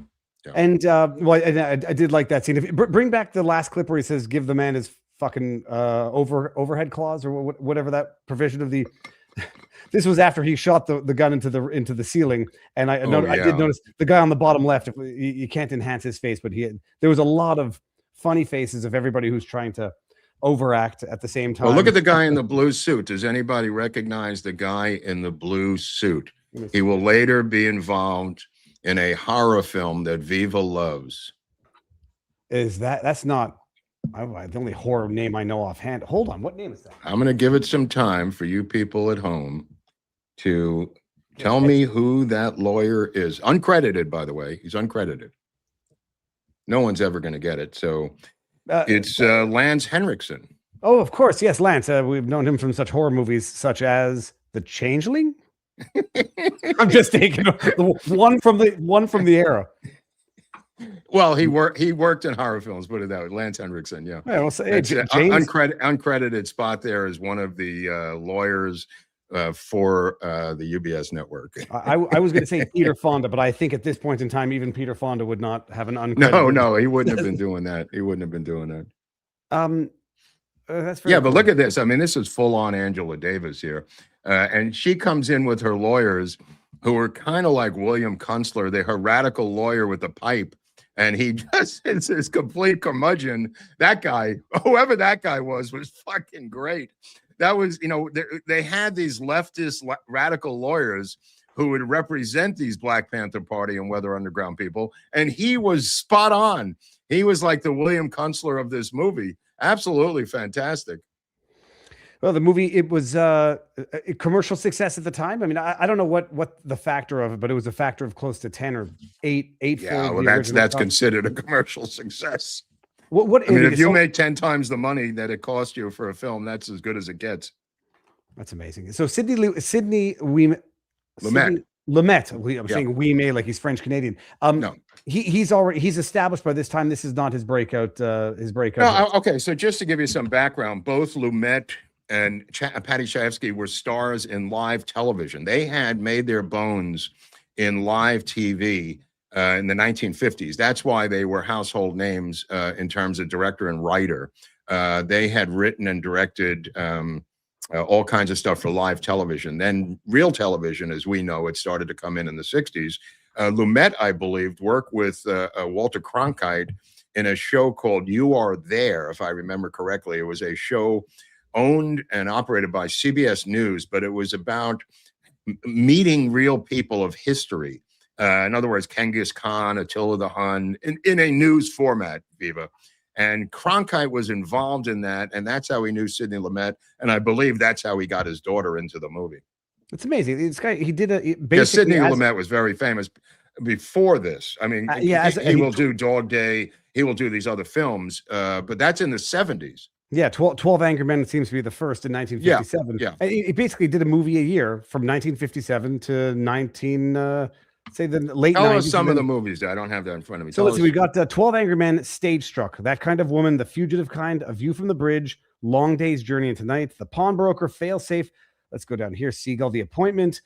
And I did like that scene. Bring back the last clip where he says, "Give the man his fucking overhead clause," or whatever that provision of the. This was after he shot the gun into the ceiling, and I did notice the guy on the bottom left. You can't enhance his face, but there was a lot of funny faces of everybody who's trying to overact at the same time. Well, look at the guy in the blue suit. Does anybody recognize the guy in the blue suit? He will later be involved in a horror film that Viva loves. That's not the only horror name I know offhand. Hold on, what name is that? I'm going to give it some time for you people at home to tell me who that lawyer is. Uncredited, by the way. He's uncredited. No one's ever going to get it. So it's Lance Henriksen. Oh, of course. Yes, Lance. We've known him from such horror movies such as The Changeling. I'm just taking the one from the era. Well, he worked in horror films, put it that way. Lance Henriksen, yeah. Well, uncredited spot there as one of the lawyers for the UBS network. I was going to say Peter Fonda, but I think at this point in time, even Peter Fonda would not have an uncredited. No, he wouldn't have been doing that. He wouldn't have been doing that. That's very cool. But look at this. I mean, this is full on Angela Davis here. And she comes in with her lawyers who are kind of like William Kunstler, her radical lawyer with the pipe. And he just is this complete curmudgeon. That guy, whoever that guy was fucking great. That was, they had these leftist radical lawyers who would represent these Black Panther Party and Weather Underground people. And he was spot on. He was like the William Kunstler of this movie. Absolutely fantastic. Well, the movie, it was a commercial success at the time. I mean, I don't know what the factor of it, but it was a factor of close to 10 or 8. Yeah, well, that's considered a commercial success. If you make 10 times the money that it cost you for a film, that's as good as it gets. That's amazing. So Sidney Lumet. I'm saying Lumet like he's French Canadian. No, he's established by this time. This is not his breakout. Okay, so just to give you some background, both Lumet and Paddy Chayefsky were stars in live television. They had made their bones in live TV in the 1950s. That's why they were household names in terms of director and writer. They had written and directed all kinds of stuff for live television. Then real television, as we know, it started to come in the 60s. Lumet, I believe, worked with Walter Cronkite in a show called You Are There, if I remember correctly. It was a show owned and operated by CBS News, but it was about meeting real people of history. In other words, Genghis Khan, Attila the Hun, in a news format, Viva. And Cronkite was involved in that, and that's how he knew Sidney Lumet, and I believe that's how he got his daughter into the movie. It's amazing. This guy, he did Sidney Lumet was very famous before this. I mean, he will do Dog Day, he will do these other films, but that's in the 70s. Yeah, 12 Angry Men seems to be the first in 1957. Yeah. He basically did a movie a year from 1957 to the late 90s. Some of the movies. I don't have that in front of me. So let's see. We got 12 Angry Men, Stage Struck, That Kind of Woman, The Fugitive Kind, A View from the Bridge, Long Day's Journey into Night, The Pawnbroker, Fail Safe. Let's go down here. Seagull, The Appointment,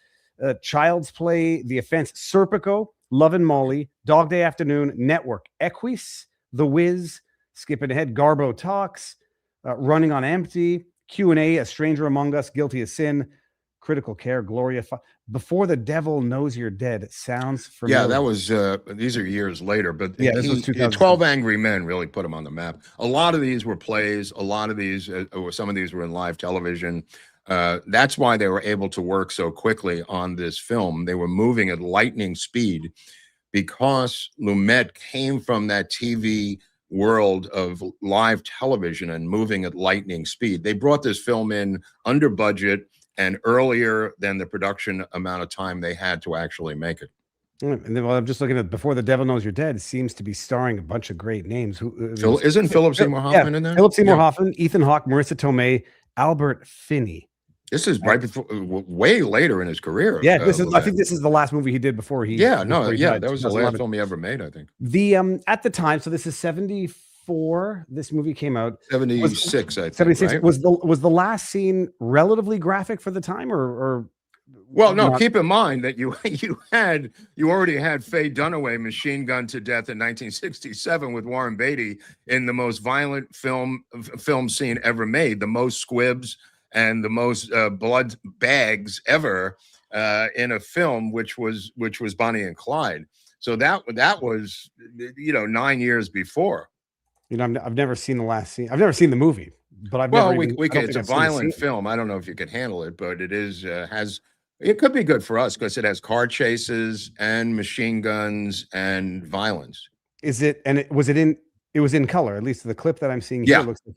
Child's Play, The Offense, Serpico, Love and Molly, Dog Day Afternoon, Network, Equus, The Wiz, skipping ahead, Garbo Talks, Running on Empty, Q&A, A Stranger Among Us, Guilty of Sin, Critical Care, Gloria, Before the Devil Knows You're Dead. Sounds familiar. Yeah, that was, these are years later, but this was 12 Angry Men really put him on the map. A lot of these were plays. A lot of these, some of these were in live television. That's why they were able to work so quickly on this film. They were moving at lightning speed because Lumet came from that TV world of live television and moving at lightning speed. They brought this film in under budget and earlier than the production amount of time they had to actually make it. And then, I'm just looking at Before the Devil Knows You're Dead. It seems to be starring a bunch of great names. Isn't Philip Seymour Hoffman in there? Philip Seymour Hoffman, Ethan Hawke, Marissa Tomei, Albert Finney. This is right before, way later in his career. Yeah, I think this is the last movie he did before he. That was the last film he ever made, I think. At the time, so this is 74. This movie came out 76. I think 76 right? was the last scene relatively graphic for the time, or Well, no, not, keep in mind that you already had Faye Dunaway machine gunned to death in 1967 with Warren Beatty in the most violent film scene ever made, the most squibs and the most blood bags ever in a film, which was Bonnie and Clyde. So that was 9 years before. I've never seen the last scene. I've never seen the movie, but it's a violent film. I don't know if you could handle it, but it is it could be good for us because it has car chases and machine guns and violence. It was in color, at least the clip that I'm seeing here looks like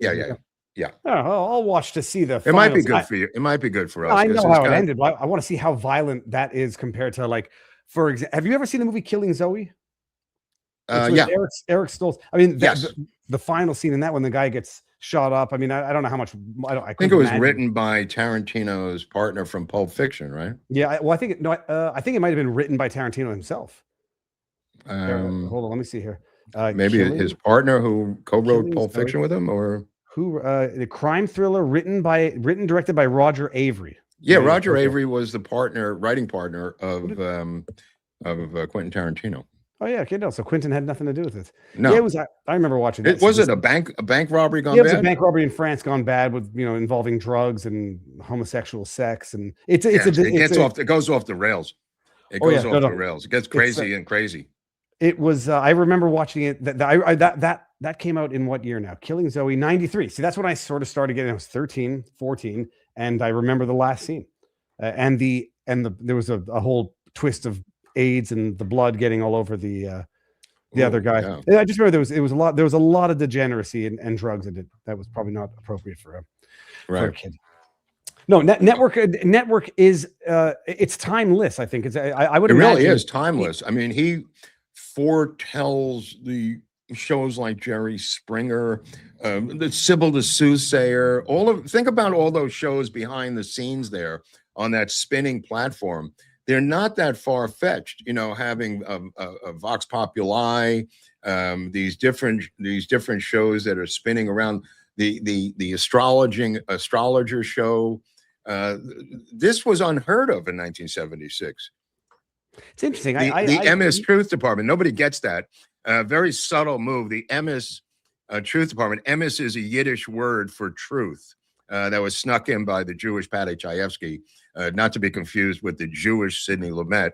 yeah. Oh, I'll watch to see the. It might be good for you. It might be good for us. I know how it ended. But I want to see how violent that is compared to, like, for example, have you ever seen the movie Killing Zoe? Yeah. Eric Stoltz. I mean, yes. The final scene in that, when the guy gets shot up. I mean, I don't know how much. I think it was written by Tarantino's partner from Pulp Fiction, right? Yeah. I think it might have been written by Tarantino himself. Hold on, let me see here. Maybe his partner who co-wrote Pulp Fiction with him, or who? The crime thriller written, directed by Roger Avery. Yeah, Roger Avery was the writing partner of Quentin Tarantino. Oh yeah, okay, no. So Quentin had nothing to do with it. No, yeah, it was. I remember watching it. Was it a bank robbery gone bad? It was a bank robbery in France gone bad with involving drugs and homosexual sex, and it goes off the rails. It goes off the rails. It gets crazy and crazy. It was. I remember watching it. That came out in what year now? Killing Zoe, 93. See, that's when I sort of started getting. I was 13, 14, and I remember the last scene, and there was a whole twist of AIDS and the blood getting all over the other guy. Yeah. I just remember there was a lot of degeneracy and drugs in it. That was probably not appropriate for a kid. No, network is it's timeless. I think I would. It really is timeless. I mean, he foretells the shows like Jerry Springer, the Sybil the Soothsayer. Think about all those shows behind the scenes there on that spinning platform. They're not that far-fetched, having a Vox Populi, these different shows that are spinning around, the astrologer show. This was unheard of in 1976. It's interesting. The MS Truth Department, nobody gets that. Very subtle move. The MS Truth Department. MS is a Yiddish word for truth. That was snuck in by the Jewish Paddy Chayefsky, not to be confused with the Jewish Sidney Lumet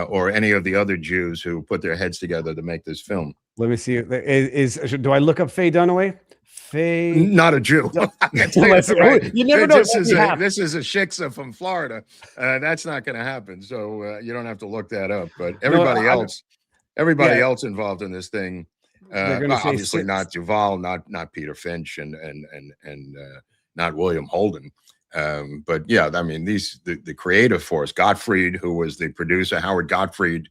or any of the other Jews who put their heads together to make this film. Let me see. Do I look up Faye Dunaway? Faye, not a Jew. You never know. This is a shiksa from Florida. That's not going to happen. So you don't have to look that up. But everybody else involved in this thing. Obviously not Duvall, not Peter Finch, and not William Holden. But yeah, I mean, the creative force, Gottfried, who was the producer, Howard Gottfried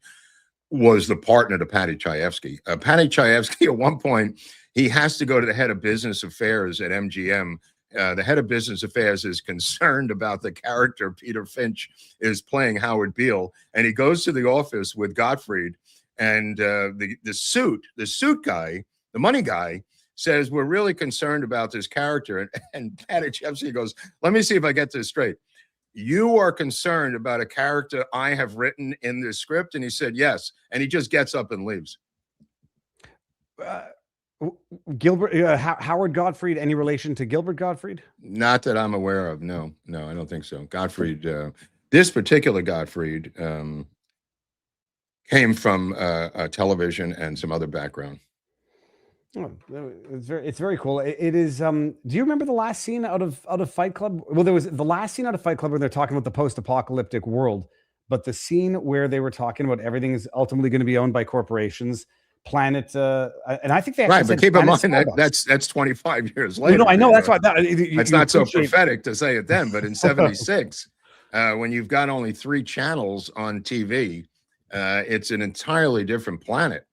was the partner to Paddy Chayefsky. Paddy Chayefsky, at one point, he has to go to the head of business affairs at MGM. The head of business affairs is concerned about the character Peter Finch is playing, Howard Beale, and he goes to the office with Gottfried, and the suit guy, the money guy, says, we're really concerned about this character. And Paddy Chayefsky goes, let me see if I get this straight. You are concerned about a character I have written in this script? And he said, yes. And he just gets up and leaves. Howard Gottfried, any relation to Gilbert Gottfried? Not that I'm aware of. No, I don't think so. Gottfried, this particular Gottfried came from television and some other background. Oh, it's very cool. It is. Do you remember the last scene out of Fight Club? Well, there was the last scene out of Fight Club where they're talking about the post-apocalyptic world, but the scene where they were talking about everything is ultimately going to be owned by corporations. Planet, and I think they right, but keep in mind that's 25 years later. No, I know that's why it's not so prophetic to say it then, but in 76, when you've got only 3 channels on TV, it's an entirely different planet.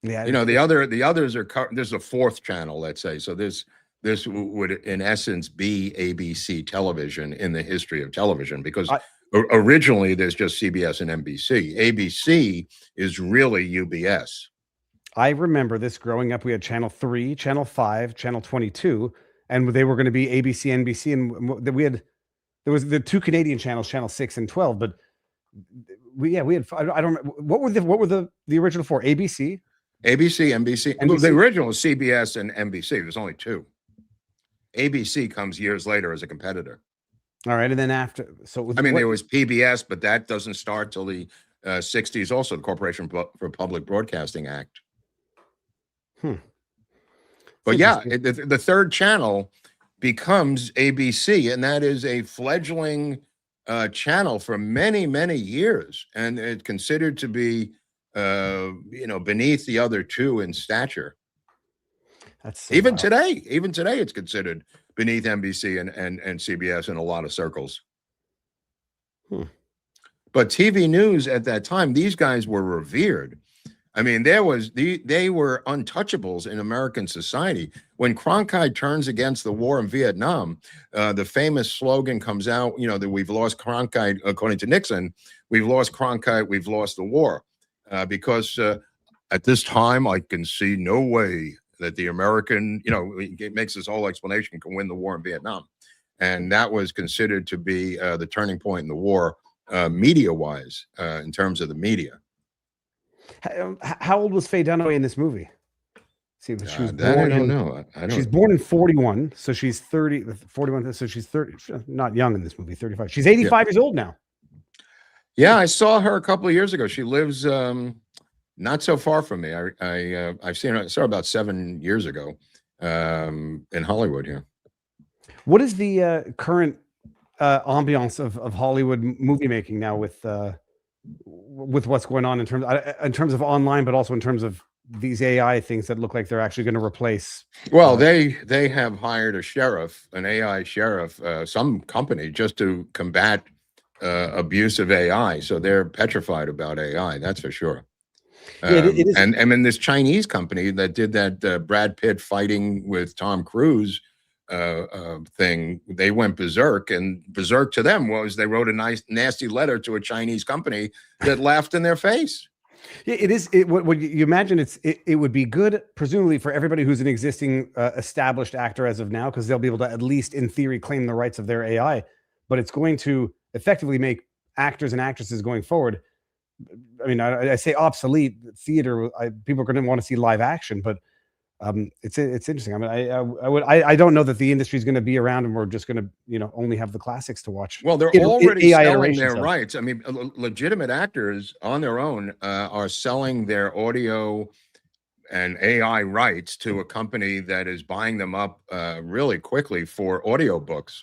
Yeah, the others are there's a 4th channel, let's say. So this would in essence be ABC television in the history of television, because originally there's just CBS and NBC. ABC is really UBS. I remember this growing up. We had Channel 3, Channel 5, Channel 22, and they were going to be ABC, NBC, and we had There was the two Canadian channels, channel 6 and 12, but we had, I don't remember, what were the original four? ABC, NBC. NBC? The original was CBS and NBC. There's only two. ABC comes years later as a competitor. All right, and then after, so there was PBS, but that doesn't start till the 60s. Also, the Corporation for Public Broadcasting Act. But yeah, the third channel becomes ABC, and that is a fledgling channel for many, many years, and it's considered to be, beneath the other two in stature. That's so even wild. today, it's considered beneath NBC and CBS in a lot of circles. But TV news at that time, these guys were revered. I mean, they were untouchables in American society. When Cronkite turns against the war in Vietnam, the famous slogan comes out, that we've lost Cronkite, according to Nixon, we've lost Cronkite, we've lost the war. Because at this time, I can see no way that the American, it makes this whole explanation, can win the war in Vietnam. And that was considered to be the turning point in the war, media-wise, in terms of the media. How old was Faye Dunaway in this movie? See, she was that I don't know. She's born in 41, so she's 30. 41, so she's 30. She's not young in this movie. 35. She's 85 years old now. Yeah, I saw her a couple of years ago. She lives not so far from me. I've seen her. I saw her about 7 years ago in Hollywood here. What is the current ambiance of Hollywood movie making now with what's going on in terms of online, but also in terms of these AI things that look like they're actually going to replace? Well, they have hired a sheriff, an AI sheriff, some company, just to combat abuse of AI. So they're petrified about AI. That's for sure. It is. And then this Chinese company that did that Brad Pitt fighting with Tom Cruise thing, they went berserk, and berserk to them was they wrote a nice nasty letter to a Chinese company that laughed in their face. It is. What you imagine, it would be good, presumably, for everybody who's an existing established actor as of now, because they'll be able to, at least in theory, claim the rights of their AI. But it's going to effectively make actors and actresses going forward, I mean, I say obsolete. Theater, people are going to want to see live action, but it's interesting. I mean, I don't know that the industry is going to be around and we're just going to only have the classics to watch. Well, they're already selling their rights. I mean, legitimate actors on their own are selling their audio and AI rights to a company that is buying them up really quickly for audiobooks.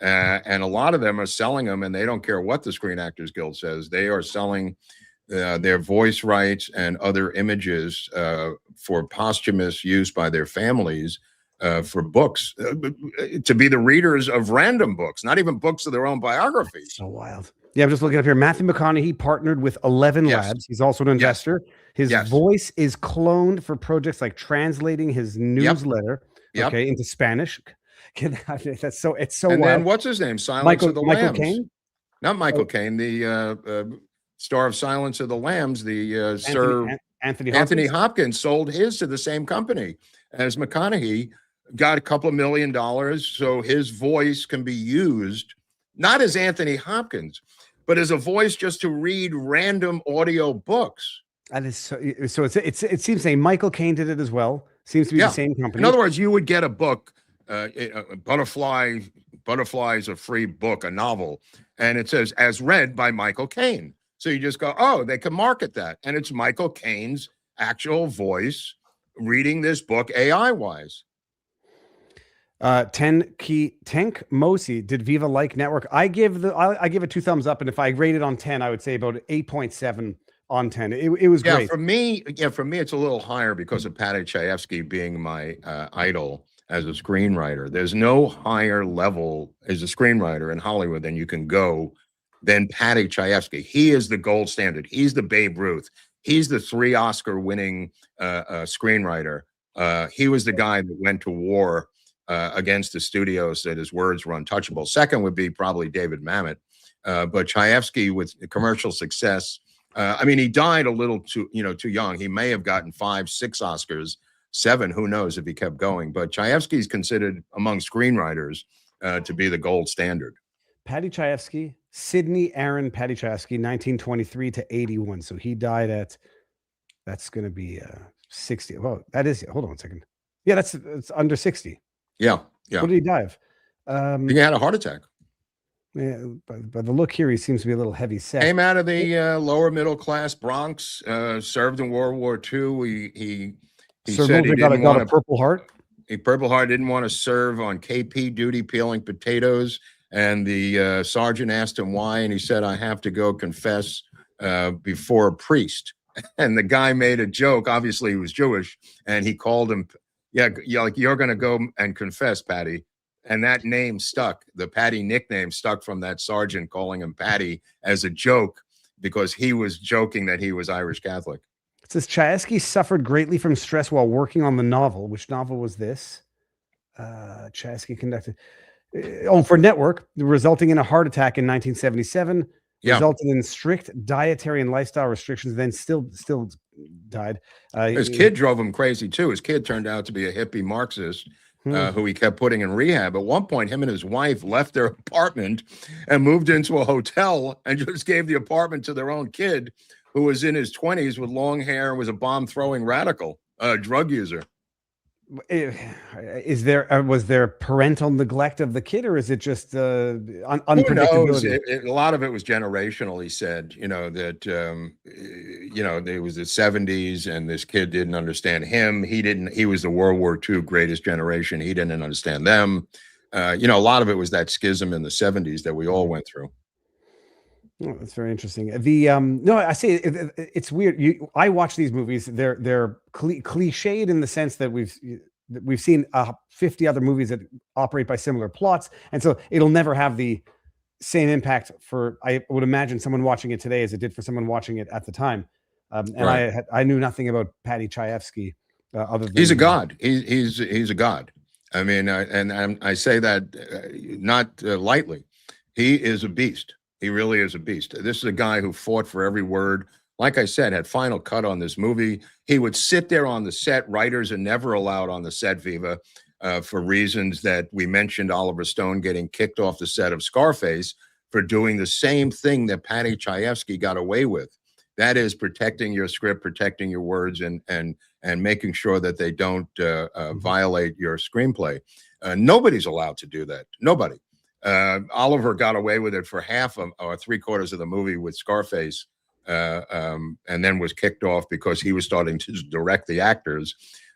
And a lot of them are selling them, and they don't care what the Screen Actors Guild says. They are selling their voice rights and other images for posthumous use by their families for books, to be the readers of random books, not even books of their own biographies. So wild. Yeah, I'm just looking up here. Matthew McConaughey partnered with 11 Labs. He's also an investor. His voice is cloned for projects like translating his newsletter into Spanish. It's so and wild. Then what's his name? Silence of the Lambs. Caine? Not Michael Caine, the star of Silence of the Lambs. The Sir Anthony Hopkins sold his to the same company as McConaughey. Got a couple of $1 million, so his voice can be used not as Anthony Hopkins, but as a voice just to read random audio books. That is so. It seems like Michael Caine did it as well. Seems to be the same company. In other words, you would get a book. Butterflies a free book, a novel, and it says as read by Michael Caine. So you just go, oh, they can market that, and it's Michael Caine's actual voice reading this book AI wise. Tank Mosi, did Viva like network? I give it 2 thumbs up, and if I rate it on 10, I would say about 8.7 on 10. It was great. For me, it's a little higher because of Paddy Chayefsky being my idol as a screenwriter. There's no higher level as a screenwriter in Hollywood than you can go than Paddy Chayefsky. He is the gold standard. He's the Babe Ruth. He's the 3 Oscar winning screenwriter. He was the guy that went to war against the studios, that his words were untouchable. Second would be probably David Mamet. But Chayefsky, with commercial success, I mean, he died a little too young. He may have gotten 5, 6 Oscars, 7, who knows if he kept going. But Chayefsky is considered among screenwriters to be the gold standard. Paddy Chayefsky, Sidney Aaron Paddy Chayefsky, 1923 to 81. So he died at, that's going to be 60. Well, that is, hold on a second. Yeah, it's under 60. Yeah. Yeah. What did he die of? He had a heart attack. Yeah, by the look here, he seems to be a little heavy set. Came out of the lower middle class Bronx, served in World War II. He said he didn't want a Purple Heart. A Purple Heart didn't want to serve on KP duty peeling potatoes. And the sergeant asked him why. And he said, I have to go confess before a priest. And the guy made a joke. Obviously, he was Jewish. And he called him, like, you're going to go and confess, Paddy. And that name stuck. The Paddy nickname stuck from that sergeant calling him Paddy as a joke because he was joking that he was Irish Catholic. It says Chayefsky suffered greatly from stress while working on the novel. Which novel was this? Chayefsky conducted for Network, resulting in a heart attack in 1977. Resulted in strict dietary and lifestyle restrictions. Then still died. His kid drove him crazy too. His kid turned out to be a hippie Marxist. Who he kept putting in rehab. At one point, him and his wife left their apartment and moved into a hotel and just gave the apartment to their own kid, who was in his 20s with long hair and was a bomb-throwing radical, drug user. Was there parental neglect of the kid, or is it just unpredictability? Who knows? A lot of it was generational. He said, that it was the 70s and this kid didn't understand him. He was the World War II greatest generation. He didn't understand them. A lot of it was that schism in the 70s that we all went through. Oh, that's very interesting. No, I say it's weird. I watch these movies. They're cliched in the sense that we've seen 50 other movies that operate by similar plots, and so it'll never have the same impact for, I would imagine, someone watching it today as it did for someone watching it at the time. Right. I knew nothing about Paddy Chayefsky other than he's a god. He's a god. I mean, I say that not lightly. He is a beast. He really is a beast. This is a guy who fought for every word. Like I said, had final cut on this movie. He would sit there on the set. Writers are never allowed on the set, Viva, for reasons that we mentioned. Oliver Stone getting kicked off the set of Scarface for doing the same thing that Paddy Chayefsky got away with. That is protecting your script, protecting your words, and making sure that they don't violate your screenplay. Nobody's allowed to do that. Nobody. Oliver got away with it for half or 3/4 of the movie with Scarface, and then was kicked off because he was starting to direct the actors.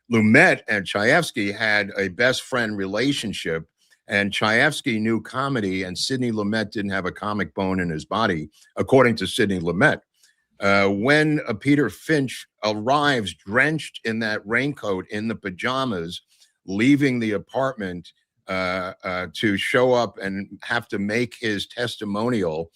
Lumet and Chayefsky had a best friend relationship, and Chayefsky knew comedy, and Sidney Lumet didn't have a comic bone in his body, according to Sidney Lumet. When Peter Finch arrives drenched in that raincoat in the pajamas, leaving the apartment to show up and have to make his testimonial,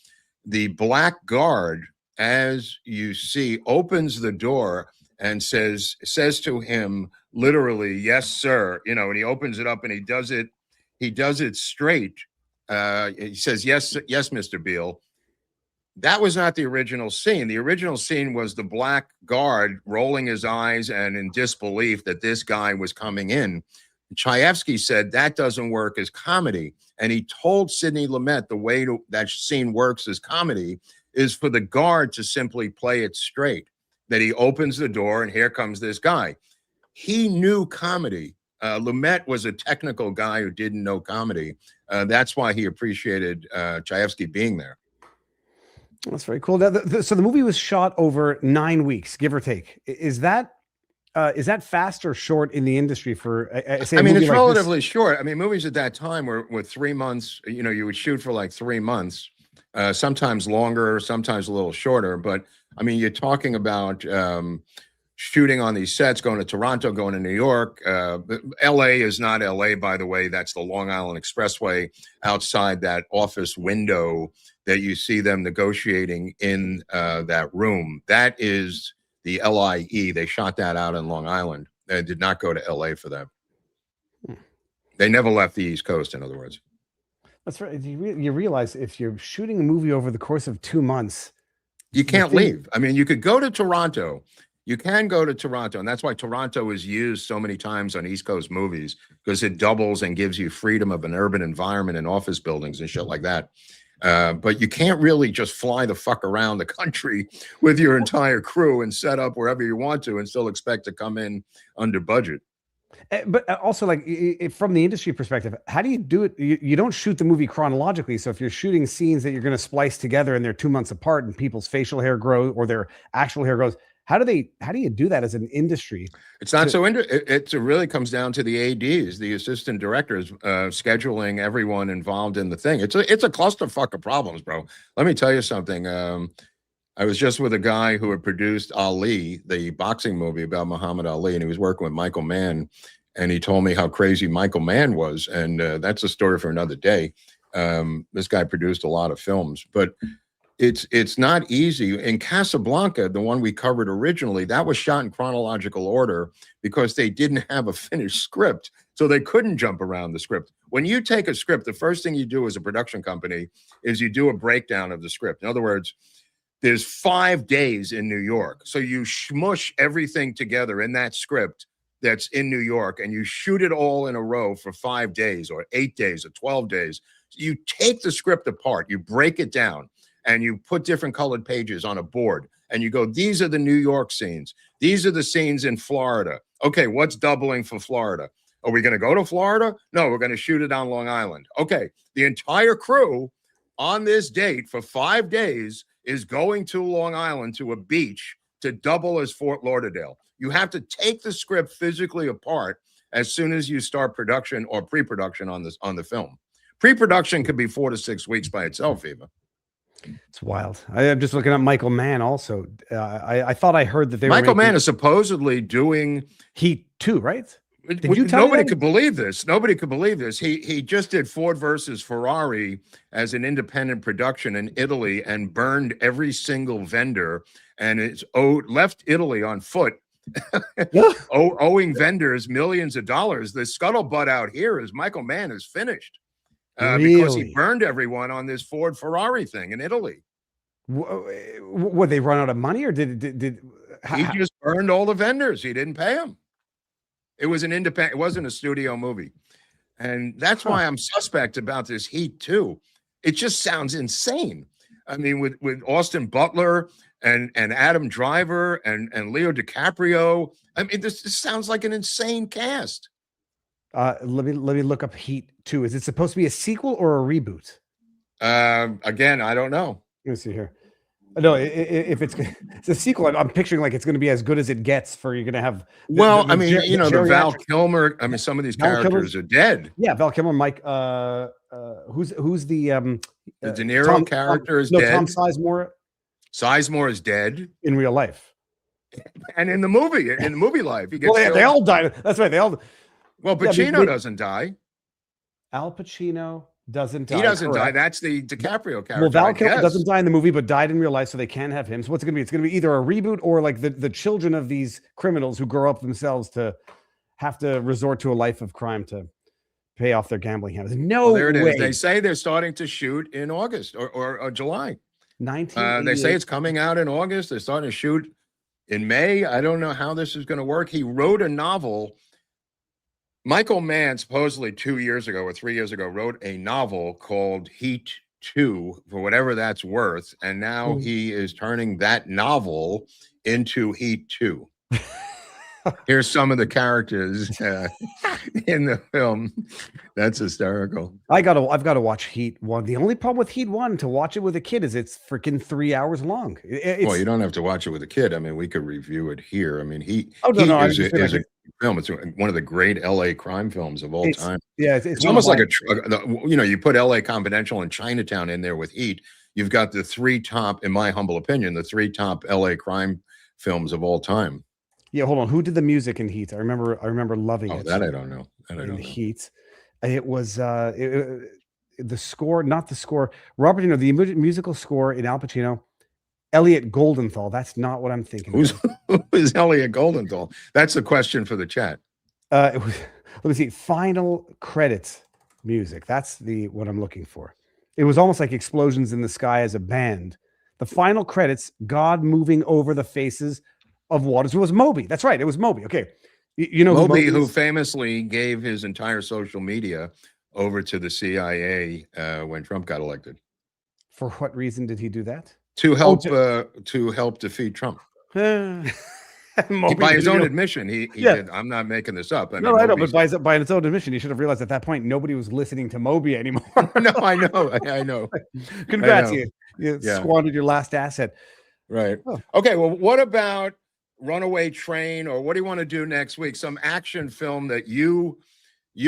the black guard, as you see, opens the door and says to him literally, "Yes, sir." And he opens it up and he does it straight. He says, "Yes, yes, Mr. Beale." That was not the original scene. The original scene was the black guard rolling his eyes and in disbelief that this guy was coming in. Chayefsky said that doesn't work as comedy. And he told Sidney Lumet the way that scene works as comedy is for the guard to simply play it straight, that he opens the door and here comes this guy. He knew comedy. Lumet was a technical guy who didn't know comedy. That's why he appreciated Chayefsky being there. That's very cool. So the movie was shot over 9 weeks, give or take. Is that fast or short in the industry for, say, I mean, it's relatively short. I mean, movies at that time were 3 months. You would shoot for like 3 months, sometimes longer, sometimes a little shorter. But I mean, you're talking about shooting on these sets, going to Toronto, going to New York. LA is not LA, by the way. That's the Long Island Expressway outside that office window that you see them negotiating in that room. That is the LIE. They shot that out in Long Island. They did not go to LA for that. They never left the East Coast, in other words. That's right. You realize if you're shooting a movie over the course of 2 months, you can't leave. I mean, you could go to Toronto. You can go to Toronto, and that's why Toronto is used so many times on East Coast movies, because it doubles and gives you freedom of an urban environment and office buildings and shit like that. But you can't really just fly the fuck around the country with your entire crew and set up wherever you want to and still expect to come in under budget. But also, like, from the industry perspective, how do you do it? You don't shoot the movie chronologically. So if you're shooting scenes that you're going to splice together and they're 2 months apart and people's facial hair grows or their actual hair grows, how do you do that as an industry? It's not it really comes down to the ADs, the assistant directors, scheduling everyone involved in the thing. It's a clusterfuck of problems, bro. Let me tell you something. I was just with a guy who had produced Ali, the boxing movie about Muhammad Ali, and he was working with Michael Mann, and he told me how crazy Michael Mann was, and that's a story for another day. This guy produced a lot of films, but it's not easy. In Casablanca, the one we covered originally, that was shot in chronological order because they didn't have a finished script, so they couldn't jump around the script. When you take a script, the first thing you do as a production company is you do a breakdown of the script. In other words, there's 5 days in New York. So you smush everything together in that script that's in New York and you shoot it all in a row for 5 days or 8 days or 12 days. You take the script apart, you break it down, and you put different colored pages on a board and you go, these are the New York scenes. These are the scenes in Florida. Okay, what's doubling for Florida? Are we going to go to Florida? No, we're going to shoot it on Long Island. Okay, the entire crew on this date for 5 days is going to Long Island to a beach to double as Fort Lauderdale. You have to take the script physically apart as soon as you start production or pre-production on the film. Pre-production could be 4 to 6 weeks by itself, Viva. It's wild. I'm just looking at Michael Mann also. I thought I heard that Michael Mann is supposedly doing Heat 2, right? Did you tell Nobody could believe this. Nobody could believe this. He just did Ford versus Ferrari as an independent production in Italy and burned every single vendor, and it's left Italy on foot, owing vendors millions of dollars. The scuttlebutt out here is Michael Mann is finished because he burned everyone on this Ford Ferrari thing in Italy. Would they run out of money, or did he just burned all the vendors? He didn't pay them. It was an independent, it wasn't a studio movie. And that's why I'm suspect about this Heat 2. It just sounds insane. I mean, with Austin Butler and Adam Driver and Leo DiCaprio. I mean, this sounds like an insane cast. Let me look up Heat 2. Is it supposed to be a sequel or a reboot? Again, I don't know. Let me see here. No, if it's a sequel, I'm picturing like it's going to be as good as it gets. For you're going to have. The Val Kilmer. I mean, some of these characters are dead. Yeah, Val Kilmer, Mike. Who's the De Niro character is dead. Tom Sizemore. Sizemore is dead in real life, and in the movie life, he gets. Well, they all died. That's right. They all. Well, Pacino doesn't die. Al Pacino doesn't die. He doesn't die. That's the DiCaprio character. Well, Val Kilmer doesn't die in the movie, but died in real life, so they can have him. So what's it going to be? It's going to be either a reboot or like the children of these criminals who grow up themselves to have to resort to a life of crime to pay off their gambling habits. No there it way. Is. They say they're starting to shoot in August or July. They say it's coming out in August. They're starting to shoot in May. I don't know how this is going to work. He wrote a novel. Michael Mann supposedly 2 years ago or 3 years ago wrote a novel called Heat 2 for whatever that's worth. And now he is turning that novel into Heat 2. Here's some of the characters in the film. That's hysterical. I've got to watch Heat 1. The only problem with Heat 1 to watch it with a kid is it's freaking 3 hours long. Well, you don't have to watch it with a kid. I mean, we could review it here. I mean, Heat is a film. It's one of the great LA crime films of all time. Yeah, it's almost like you put LA Confidential and Chinatown in there with Heat. You've got the 3 top, in my humble opinion, the 3 top LA crime films of all time. Yeah, hold on. Who did the music in Heat? I remember loving it. Oh, that I don't know. Heat. It was the score, not the score. Robert, the musical score in Al Pacino. Elliot Goldenthal. That's not what I'm thinking. Who is Elliot Goldenthal? That's a question for the chat. Let me see. Final credits music. That's what I'm looking for. It was almost like Explosions in the Sky as a band. The final credits, God moving over the faces of waters. It was Moby. That's right. It was Moby. Okay. Moby, who famously gave his entire social media over to the CIA when Trump got elected. For what reason did he do that? To help defeat Trump. By his own admission, he did. I'm not making this up. I know, but by its own admission, he should have realized at that point nobody was listening to Moby anymore. No, I know. Congrats, you squandered your last asset. Right. Oh. Okay. Well, what about Runaway Train, or what do you want to do next week? Some action film that you're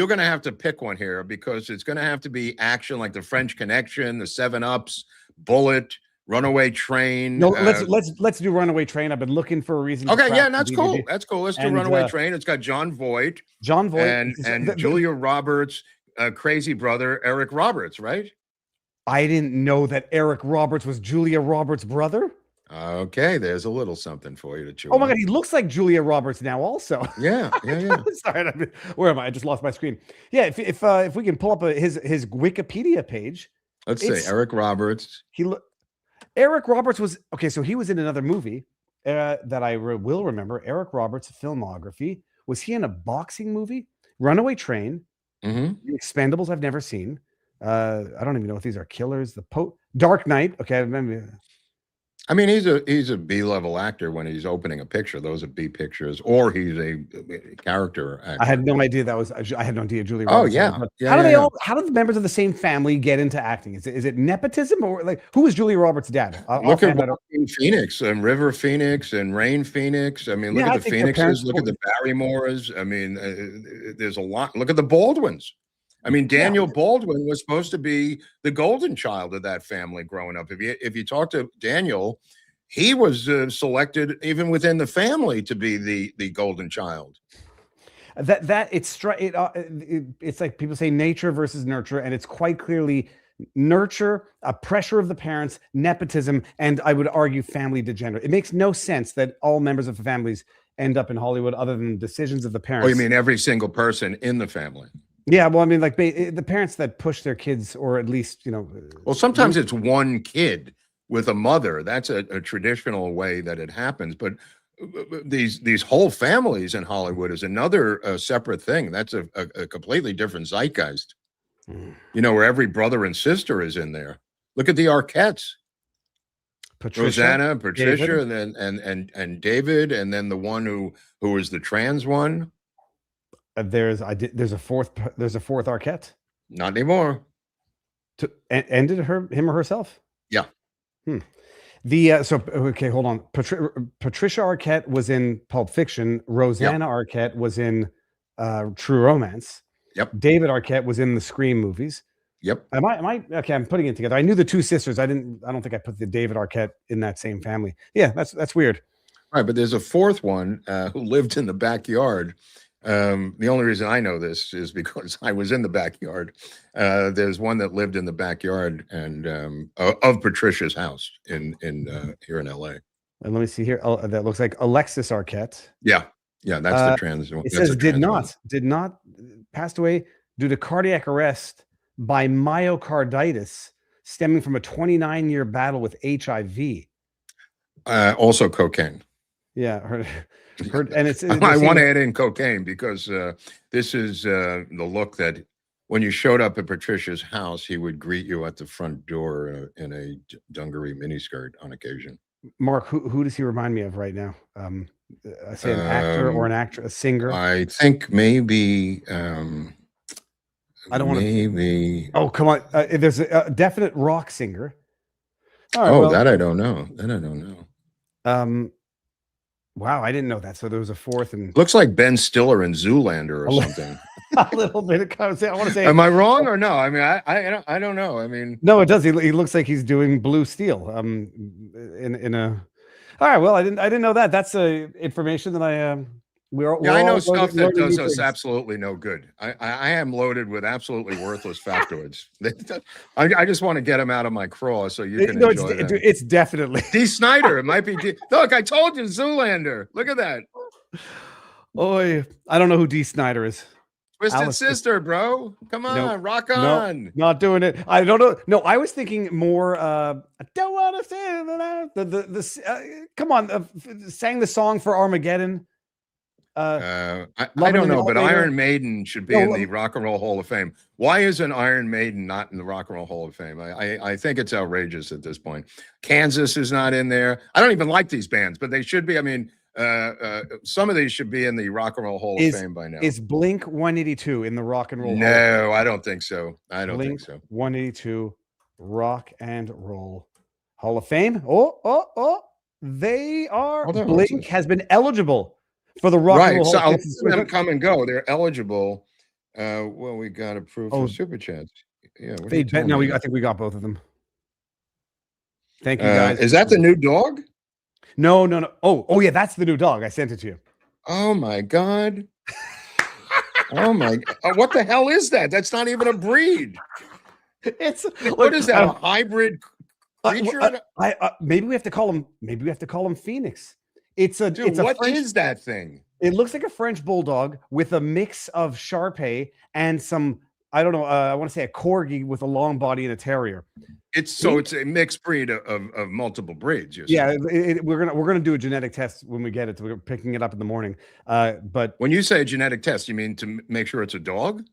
going to have to pick one here, because it's going to have to be action, like The French Connection, The 7-Ups, Bullet, Runaway Train. No, let's do Runaway Train. I've been looking for a reason. Okay, yeah, that's cool. That's cool. Let's do Runaway Train. It's got Jon Voight, and Julia Roberts, crazy brother Eric Roberts, right? I didn't know that Eric Roberts was Julia Roberts' brother. Okay, there's a little something for you to chew. Oh my God, he looks like Julia Roberts now, also. Yeah. Sorry, where am I? I just lost my screen. Yeah, if we can pull up his Wikipedia page. Let's say Eric Roberts. Eric Roberts was okay. So he was in another movie that I will remember. Eric Roberts' filmography. Was he in a boxing movie? Runaway Train. Mm-hmm. The Expendables. I've never seen. I don't even know if these are killers. Dark Knight. Okay, I remember. I mean, he's a B-level actor when he's opening a picture. Those are B pictures, or he's a character actor. I had no idea I had no idea Julie Roberts. Oh yeah. How do the members of the same family get into acting? Is it nepotism, or like who is Julie Roberts' dad? Look at Phoenix and River Phoenix and Rain Phoenix. I mean, look at the Phoenixes. Look at the Barrymores. I mean, there's a lot. Look at the Baldwins. I mean, Daniel Baldwin was supposed to be the golden child of that family growing up. If you talk to Daniel, he was selected even within the family to be the golden child. It's like people say nature versus nurture, and it's quite clearly nurture, a pressure of the parents, nepotism, and I would argue family degenerate. It makes no sense that all members of the families end up in Hollywood other than decisions of the parents. Oh, you mean every single person in the family? Yeah, well, I mean, like the parents that push their kids, or at least, Well, sometimes it's one kid with a mother. That's a traditional way that it happens. But these whole families in Hollywood is another separate thing. That's a completely different zeitgeist. Where every brother and sister is in there. Look at the Arquettes. Rosanna, Patricia, David. and David, and then the one who is the trans one. There's a fourth Arquette. Not anymore. Ended him or herself? Yeah. Okay, hold on. Patricia Arquette was in Pulp Fiction. Rosanna Arquette was in True Romance. Yep. David Arquette was in the Scream movies. Yep. Am I okay? I'm putting it together. I knew the two sisters. I don't think I put the David Arquette in that same family. Yeah, that's weird. All right, but there's a fourth one who lived in the backyard. The only reason I know this is because I was in the backyard. There's one that lived in the backyard and of Patricia's house in here in LA. And let me see here. That looks like Alexis Arquette. Yeah, that's the trans one. It says did not passed away due to cardiac arrest by myocarditis stemming from a 29-year battle with HIV. Also cocaine. Yeah, and it's. I want to add in cocaine because this is the look that when you showed up at Patricia's house, he would greet you at the front door in a dungaree miniskirt on occasion. Mark, who does he remind me of right now? I say an actor or an actress, a singer. I think maybe. I don't want to. Maybe. Oh, come on! There's a definite rock singer. All right, that I don't know. Wow, I didn't know that. So there was a fourth, and looks like Ben Stiller in Zoolander or something. A little bit of conversation. I want to say. Am I wrong or no? I mean, I don't know. I mean, no, it does. He looks like he's doing Blue Steel. In a. All right. Well, I didn't know that. That's information that I I know stuff that does us absolutely no good. I am loaded with absolutely worthless factoids. I just want to get them out of my craw so you can enjoy them. It's definitely D. Snyder. It might be Look, I told you, Zoolander. Look at that. Oh, I don't know who D. Snyder is. Twisted Sister, bro. Come on, rock on. Not doing it. I don't know. No, I was thinking more. I don't want to say come on. Sang the song for Armageddon. I don't know, but Iron Maiden should be in the Rock and Roll Hall of Fame. Why is an Iron Maiden not in the Rock and Roll Hall of Fame? I think it's outrageous at this point. Kansas is not in there. I don't even like these bands, but they should be. I mean, some of these should be in the Rock and Roll Hall of Fame by now. Is Blink 182 in the Rock and Roll? No, I don't think so. I don't think so. 182 Rock and Roll Hall of Fame. They are. Blink has been eligible for the Rock and Roll Hall of Fame. So them come and go. They're eligible. Well, we got approved for Super Chats. Yeah. I think we got both of them. Thank you, guys. Is that the new dog? No. Oh, yeah, that's the new dog. I sent it to you. Oh my God. Oh my! What the hell is that? That's not even a breed. What is that? A hybrid creature? Maybe we have to call him. Maybe we have to call him Phoenix. What is that thing? It looks like a French bulldog with a mix of Shar-Pei and some. I don't know. I want to say a corgi with a long body and a terrier. It's a mixed breed of multiple breeds. Yeah, we're gonna do a genetic test when we get it. So we're picking it up in the morning. But when you say a genetic test, you mean to make sure it's a dog?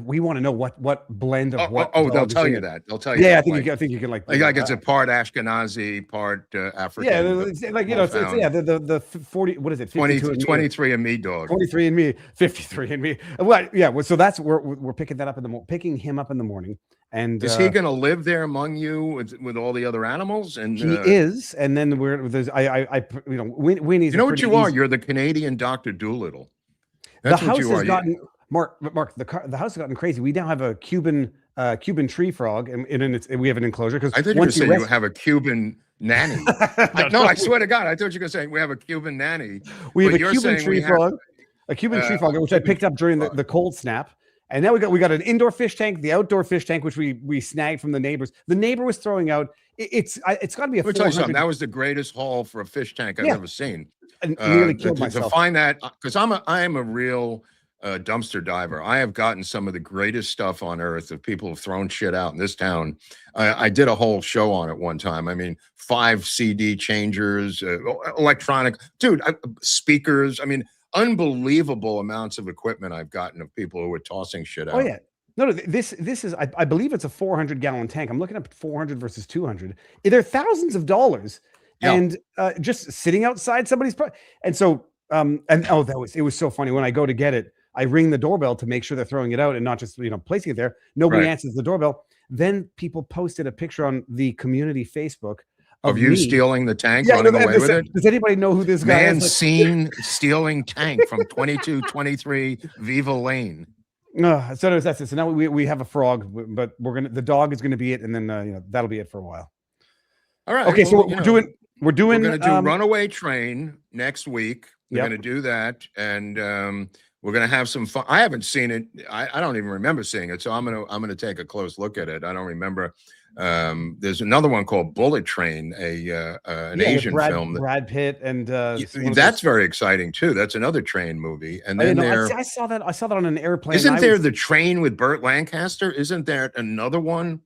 We want to know what blend of what. They'll tell you that. They'll tell you. Yeah, I think you can like it's a part Ashkenazi, part African. Yeah, like the 40. What is it? 23andMe dog. 23andMe, 53andMe. Well, yeah. So that's we're picking that up picking him up in the morning. And is he going to live there among you with all the other animals? And he is. And then Winnie's. You know what you are? You're the Canadian Dr. Dolittle. That's what you are. Mark, the house has gotten crazy. We now have a Cuban tree frog, and we have an enclosure. Because I thought you were saying you have a Cuban nanny. I swear to God, I thought you were saying we have a Cuban nanny. We have a Cuban tree frog, which I picked up during the cold snap. And now we got an indoor fish tank, the outdoor fish tank, which we snagged from the neighbors. The neighbor was throwing out. It's got to be a. Let me tell you something. That was the greatest haul for a fish tank I've ever seen. And nearly killed myself. To find that, because I am a real dumpster diver. I have gotten some of the greatest stuff on earth of people have thrown shit out in this town. I did a whole show on it one time. I mean, 5 CD changers, electronic, speakers. I mean, unbelievable amounts of equipment I've gotten of people who are tossing shit out. Oh yeah. No, this is I believe it's a 400-gallon tank. I'm looking up 400 versus 200. They're thousands of dollars. Yeah. And just sitting outside somebody's and so it was so funny when I go to get it. I ring the doorbell to make sure they're throwing it out and not just placing it there. Nobody answers the doorbell. Then people posted a picture on the community Facebook of you stealing the tank, running away with it. Does anybody know who this guy is? Seen stealing tank from 2223 Viva Lane. So that's it. So now we have a frog, but the dog is gonna be it, and then that'll be it for a while. All right. Okay, so we're gonna do Runaway Train next week. We're gonna do that, and we're gonna have some fun. I haven't seen it. I don't even remember seeing it, so I'm gonna take a close look at it. I don't remember. There's another one called Bullet Train, an Asian film. Brad Pitt and that's very exciting too. That's another train movie. And then I saw that on an airplane. Isn't there The Train with Burt Lancaster? Isn't there another one?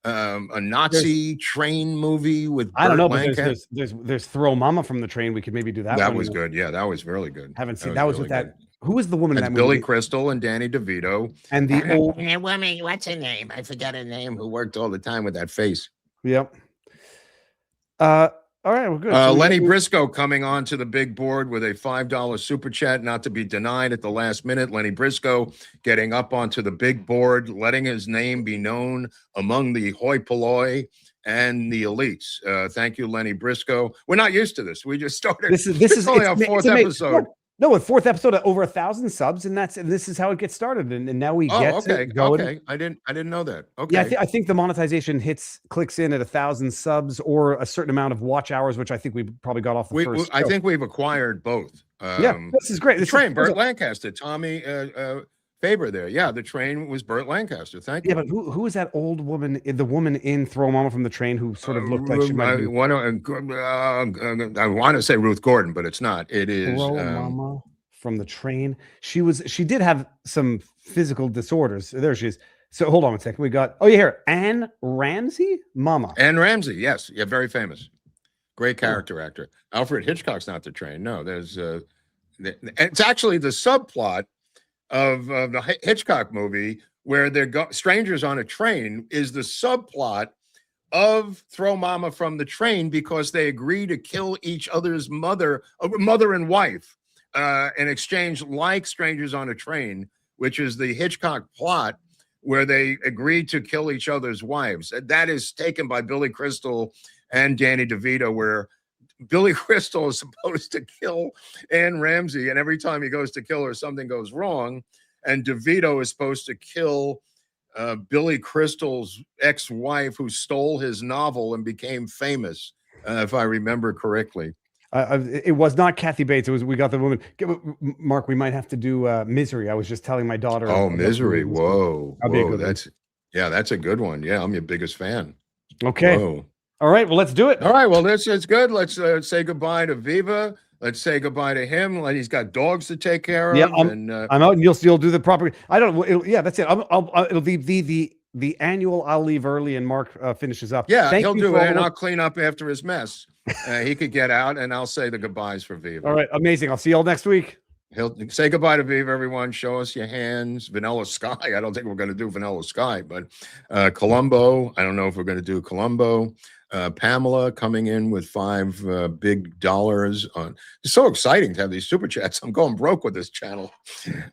A Nazi train movie with Burt Lancaster? But there's Throw Mama from the Train. We could maybe do that. That was good. Yeah, that was really good. Haven't seen that was with that. Who was the woman in that movie? Billy Crystal and Danny DeVito. And the old woman, what's her name? I forget her name, who worked all the time with that face. Yep. All right, well, good. Lenny Briscoe coming on to the big board with a $5 super chat, not to be denied at the last minute. Lenny Briscoe getting up onto the big board, letting his name be known among the hoi polloi and the elites. Thank you, Lenny Briscoe. We're not used to this. We just started. This is only our 4th episode. No, a 4th episode, over 1,000 subs, and this is how it gets started. And now we get going. Okay, I didn't know that. Okay, yeah, I think the monetization clicks in at 1,000 subs or a certain amount of watch hours, which I think we probably got off the first. I think we've acquired both. This is great. The Train, Burt Lancaster, Tommy Faber there. Yeah, The Train was Burt Lancaster. Thank you. Yeah, but who is that old woman? The woman in Throw Mama from the Train who sort of looked like she might be. I want to say Ruth Gordon, but it's not. It is Throw Mama from the Train. She did have some physical disorders. There she is. So hold on a second. We got here Anne Ramsey, Mama. Anne Ramsey, yes, yeah, very famous, great character actor. Alfred Hitchcock's not The Train. No, there's It's actually the subplot of the Hitchcock movie where they're strangers on a train is the subplot of Throw Mama from the Train, because they agree to kill each other's mother and wife in exchange, like Strangers on a Train, which is the Hitchcock plot where they agreed to kill each other's wives. That is taken by Billy Crystal and Danny DeVito, where Billy Crystal is supposed to kill Anne Ramsey, and every time he goes to kill her, something goes wrong. And DeVito is supposed to kill Billy Crystal's ex-wife, who stole his novel and became famous, if I remember correctly. It was not Kathy Bates. It was, we got the woman. Mark, we might have to do Misery. I was just telling my daughter. Oh, Misery. Whoa. Whoa. That's a good one. Yeah, I'm your biggest fan. Okay. Whoa. All right. Well, let's do it. All right. Well, that's good. Let's say goodbye to Viva. Let's say goodbye to him. He's got dogs to take care of. Yeah, I'm out, and you'll do the proper. I don't. Yeah, that's it. It'll be the annual. I'll leave early, and Mark finishes up. Yeah, he'll do it, and I'll clean up after his mess. He could get out, and I'll say the goodbyes for Viva. All right, amazing. I'll see you all next week. He'll say goodbye to Viva, everyone. Show us your hands. Vanilla Sky. I don't think we're going to do Vanilla Sky, but Columbo. I don't know if we're going to do Columbo. Pamela coming in with $5 big dollars on. It's so exciting to have these super chats. I'm going broke with this channel.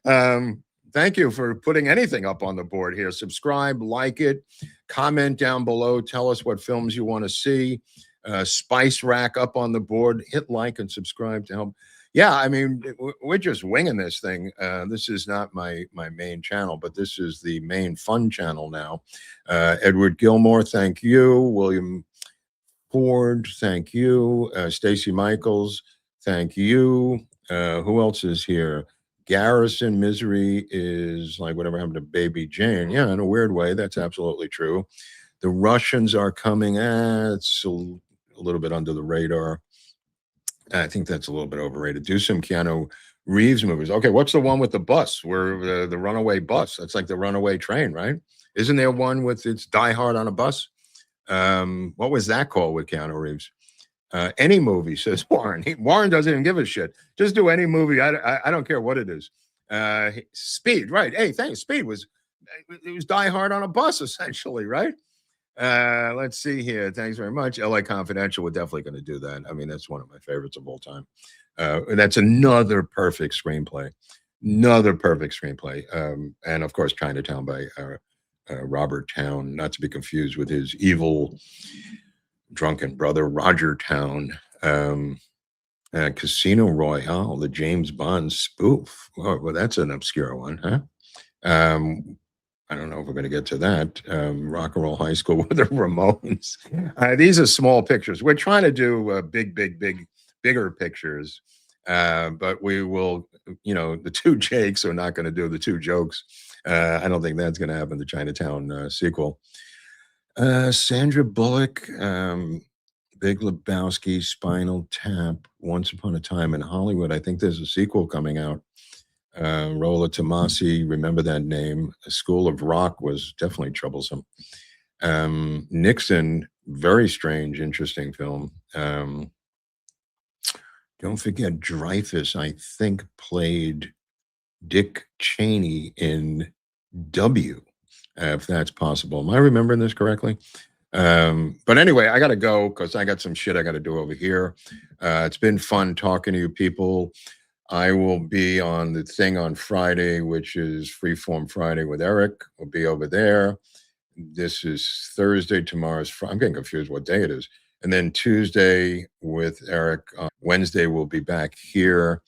Thank you for putting anything up on the board here. Subscribe, like it, comment down below. Tell us what films you want to see. Spice Rack up on the board. Hit like and subscribe to help. Yeah, I mean, we're just winging this thing. This is not my main channel, but this is the main fun channel now. Edward Gilmore, thank you. William Ford, thank you. Stacy Michaels, thank you. Who else is here? Garrison, Misery is like whatever happened to Baby Jane. Yeah, in a weird way, that's absolutely true. The Russians are coming. It's a little bit under the radar. I think that's a little bit overrated. Do some Keanu Reeves movies. Okay, what's the one with the bus? Where the runaway bus? That's like the runaway train, right? Isn't there one with it's Die Hard on a bus? What was that called with Keanu Reeves? Any movie, says Warren. Warren doesn't even give a shit. Just do any movie. I don't care what it is. Speed, right? Hey, thanks. Speed was Die Hard on a bus, essentially, right? Let's see here. Thanks very much. LA Confidential, we're definitely going to do that. I mean, that's one of my favorites of all time. That's another perfect screenplay. Another perfect screenplay. And of course, Chinatown by Robert Towne, not to be confused with his evil drunken brother, Roger Towne. Casino Royale, the James Bond spoof. Well, that's an obscure one, huh? I don't know if we're going to get to that. Rock and Roll High School with the Ramones. These are small pictures. We're trying to do bigger pictures. But we will, the two Jakes are not going to do the two jokes. I don't think that's going to happen, the Chinatown sequel. Sandra Bullock, Big Lebowski, Spinal Tap, Once Upon a Time in Hollywood. I think there's a sequel coming out. Rolla Tomasi, remember that name. School of Rock was definitely troublesome. Nixon, very strange, interesting film. Don't forget Dreyfus, I think, played Dick Cheney in W, if that's possible. Am I remembering this correctly? But anyway, I got to go because I got some shit I got to do over here. It's been fun talking to you people. I will be on the thing on Friday, which is Freeform Friday with Eric. We'll be over there. This is Thursday. Tomorrow's Friday. I'm getting confused what day it is. And then Tuesday with Eric. Wednesday, we'll be back here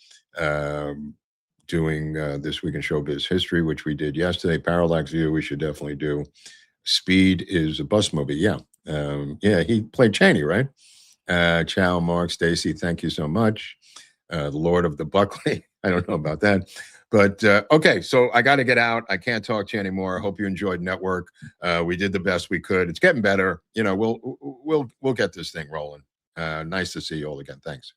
doing This Week in Showbiz History, which we did yesterday. Parallax View, we should definitely do. Speed is a bus movie. Yeah. Yeah, he played Cheney, right? Ciao, Mark, Stacy, thank you so much. The Lord of the Buckley. I don't know about that. But okay, so I got to get out. I can't talk to you anymore. I hope you enjoyed Network. We did the best we could. It's getting better. We'll get this thing rolling. Nice to see you all again. Thanks.